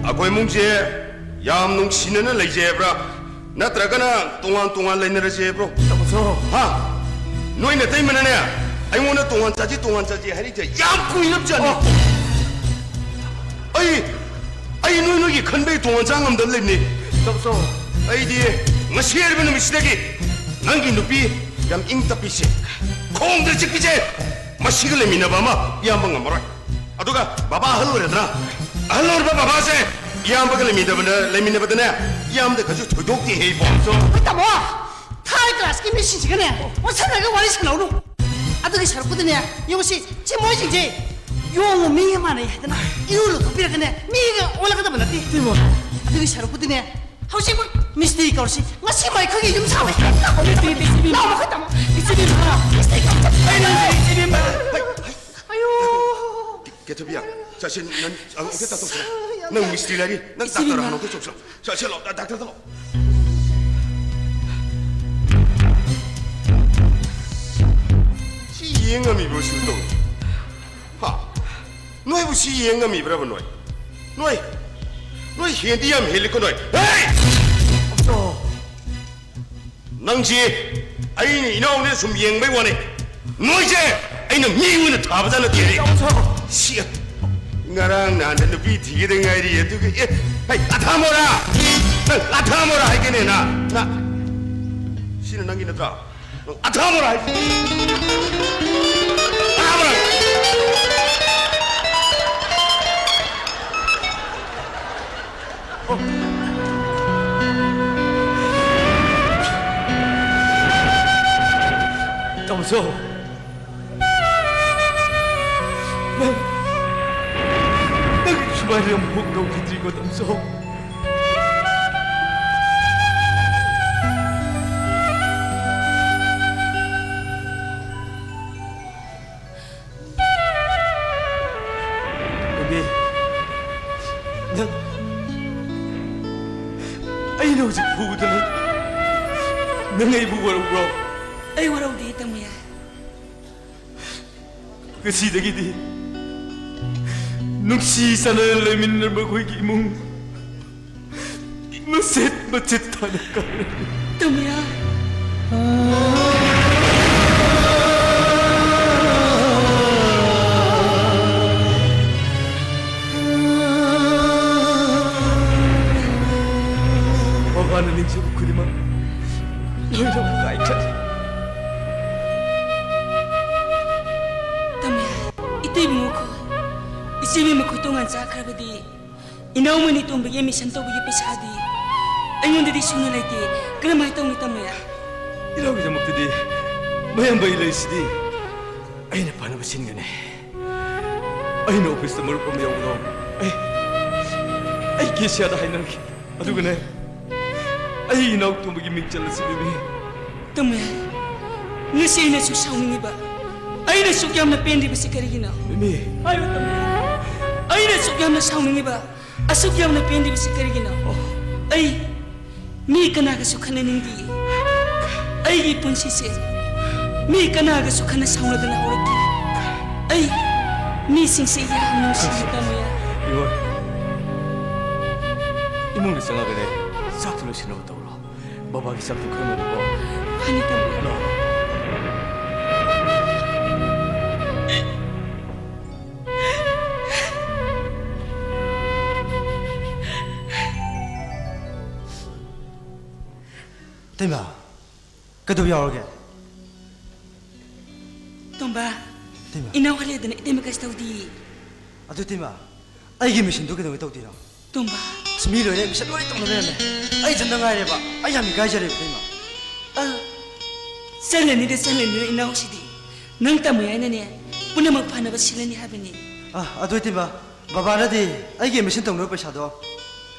아고의 뭉치에 얌농 신은 레이제브라 나트라가나 동안 레이너제브로 무서워 하 너희네 때문에네 아이모나 동안 짜지 하리제 얌쿠이 납잖니 아이 너희 큰배 동안 장엄들 냈니 무서워 아이디 마시 여러분 미시다기 난기 누비 얌 잉따피시 콩들 찍기제 마시글 레미나바마 이암방가 뭐라 아도가 바바 할로레드나 할로르 바바세 이암방가 레미나바드네 이암데 가지고 도둑디 해보 따모 타이 클래스 김이 시시가네 어차나가 와리 사나우루 아들이 살거든요 이것이 제 뭐지지 용어 미만 해야 되나 이걸로 도피라가네 미가 올라가다 보나디 이모 아들이 살거든요 혹시 뭐 미스테이크 없이 마치 마이 크게 좀 사와 나와 갔다 Sibima, ay nandiyan Sibima. 아유 게토비야 자신 난 어겠다 또 난 미스티라리 난 닥터를 하는 것도 없어 자 셀로 닥터들 시행함이 무엇일도 하 너희 무시 시행함이 브라보 너희 현디함 헬리코 너희 에이 없어 낭지 아이니 이나오네 좀 이행배 원해 너희 이제 아이는 미운을 다 보자는 게리 시야 나랑 나한테 누비 되게 된 아이리 두게 예 아이 나타모라 하겠네 나 신은 남기는다 아타모라 아타모라 무서워 난 주말이랑 목도 기들고 무서워 여기 난 아이 너 어제 보고도 난 이 보고 울어 Ay waraw di tamuya. Kasi dagiti nung sisa na lamin na bagoy gimong maset tanah ka Tamuya. Baba na rin siya ko di ma Ay na kahit siya Ito'y mo ko. Isipin mo ko tungan sa akrabadi. Inaw mo nitong bigay misan to bigay pisadi. Ay ngon di sunod ay ti. Kalamay itong nitamuya. 이라고 이제 먹더니 마양 바일러 있으니 아이네 바나바 신ገ네 아이네 오피스 뭘 보면 오너 아이 계시하다 하이는 아두그네 아이 나옥 또 먹이 믹잘라 쓰비비 Tamuya. Ngasi na susawing iba. Ay na sukyam na pendi ba si Karigina? 미미 Ay na tamuya. Ay na sukyam na sawing iba. Asukyam na pendi ba si Karigina? Ay, mi ka nagasukhan na nindi. Ay ipon sisi. Mi ka nagasukhan na sawna na horaki. Ay, mi singsiya ang sinita mo ya. 이거 이몽리 생각에 싹들로 신어봤다 울어 마박이 싹도 그런 거 보고 Hanita mo ya. Tema, cái tôi vào rồi kìa. ꯇꯣꯝꯕ ꯏꯇꯩꯃ ꯏꯅꯥꯎ ꯍꯜꯂꯦꯗꯅ ꯏꯇꯩꯃ ꯀꯩꯁꯨ ꯇꯧꯗꯤ ꯑꯗꯨ ꯏꯇꯩꯃ ꯑꯩꯒꯤ ꯃꯤꯁꯟꯗꯨ ꯀꯩꯗꯧꯉꯩ ꯇꯧꯗꯣꯏꯅꯣ ꯇꯣꯝꯕ ꯑꯁ ꯃꯤ ꯂꯣꯏꯅ ꯃꯤꯁꯟ ꯂꯣꯏ ꯇꯧꯅ ꯂꯩꯔꯝꯃꯦ ꯑꯩ ꯏꯊꯟꯇ ꯉꯥꯏꯔꯦꯕ ꯑꯩ ꯌꯥꯝ ꯏꯀꯥꯏꯖꯔꯦꯕ ꯏꯇꯩꯃ ꯆꯠꯂꯅꯤꯗ ꯆꯠꯂꯅꯤꯗ ꯏꯅꯥꯎꯁꯤꯗꯤ ꯅꯪ ꯇꯝꯃꯨ ꯍꯥꯏꯅꯅꯦ ꯄꯨꯝꯅꯃꯛ ꯐꯅꯕ ꯁꯤꯜꯂꯅꯤ ꯍꯥꯏꯕꯅꯤ ꯑꯗꯨ ꯏꯇꯩꯃ ꯕꯕꯥꯅꯗꯤ ꯑꯩꯒꯤ ꯃꯤꯁꯟ ꯇꯧꯅꯕ ꯄꯩꯁꯥꯗꯣ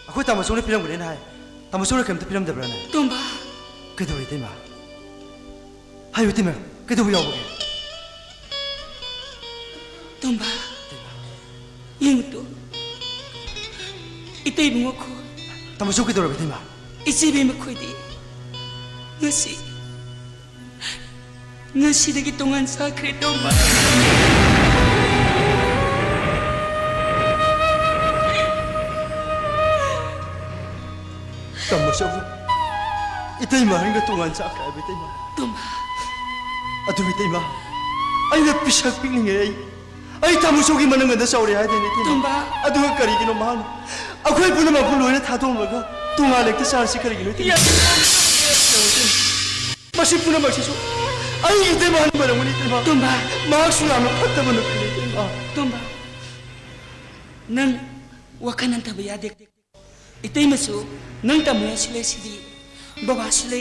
ꯑꯩꯈꯣꯏ ꯇꯥꯃꯣꯆꯧꯅ ꯄꯤꯔꯝꯒꯅꯤꯅ ꯍꯥꯏ ꯇꯥꯃꯣꯆꯧꯅ ꯀꯩꯝꯇ ꯄꯤꯔꯝꯗꯕ꯭ꯔꯥꯅꯦ ꯇꯣꯝꯕ ꯀꯩꯗꯧꯔꯤ ꯏꯇꯩꯃ ꯍꯥꯏꯌꯨ ꯏꯇꯩꯃ ꯀꯩꯗꯧꯕ ꯌꯥꯎꯕꯒꯦ ꯇꯣꯝꯕ ꯌꯦꯡꯉꯨꯇꯣ 이때이bun가 코 tamo suki dora betima 이집에 먹고이디 ngasi 동안 사 그랬던 말 tamo suki itay ma hanggang tungan sa kaya betima toma adu betima ay napisak piling ay tamo suki manangan na sa uri ay din toma adu ka karigin o mahal ako'y po naman puloy na tatong laga tungalag ta sa si karigin o itima masip po na magsiso ay itay mahal ba naman itima toma maagsunama pataman na itima toma nang wakanan tabayadek itay maso nang tamoya sila sidi baba sila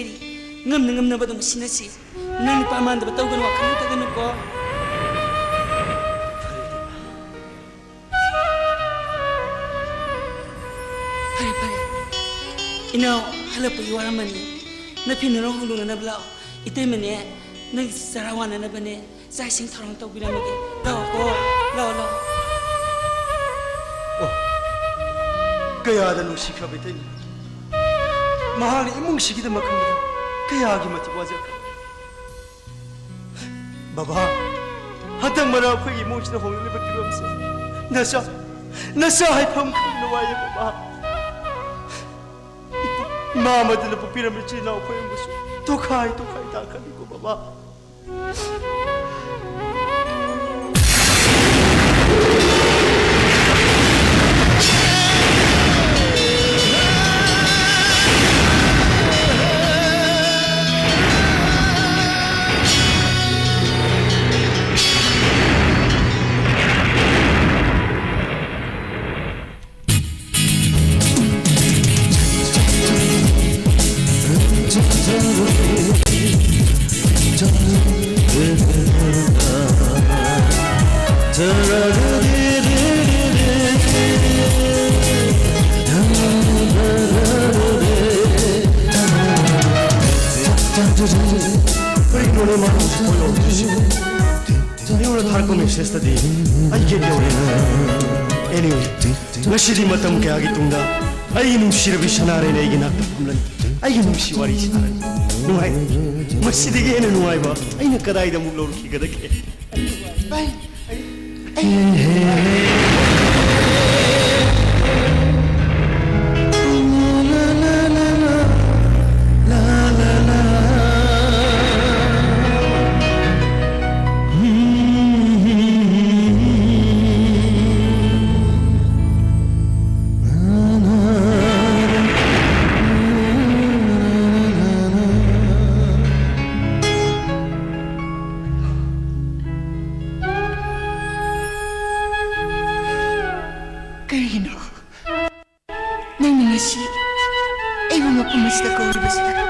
ngam na ba dong sinasi nang paman da bataw ganwa kan ta ganu ko pare inaw hala pa yuara mani na pinaro hulungan na blao itay mane nang sarawana na bane sa sing tharong taw biramage lao kaya da nung sikha betai mahal imong sikida makhamda kaya gi mati wajak baba hatang mara phai imong sina hong le bakiram se nasa hai pham kham na waye baba mama de la piram chi na phai musu to khai ta khani ko baba ngashidi matam kaya gi tungda ai nungshirabi shanare ne gi nakta pamlan ai nungshi wari sarani nuai masidi ge ne nuai ba ai na kadai da muk lor ki gada ke bai Karino, nang ngasi, ay mo mapumas na kaulibas ka.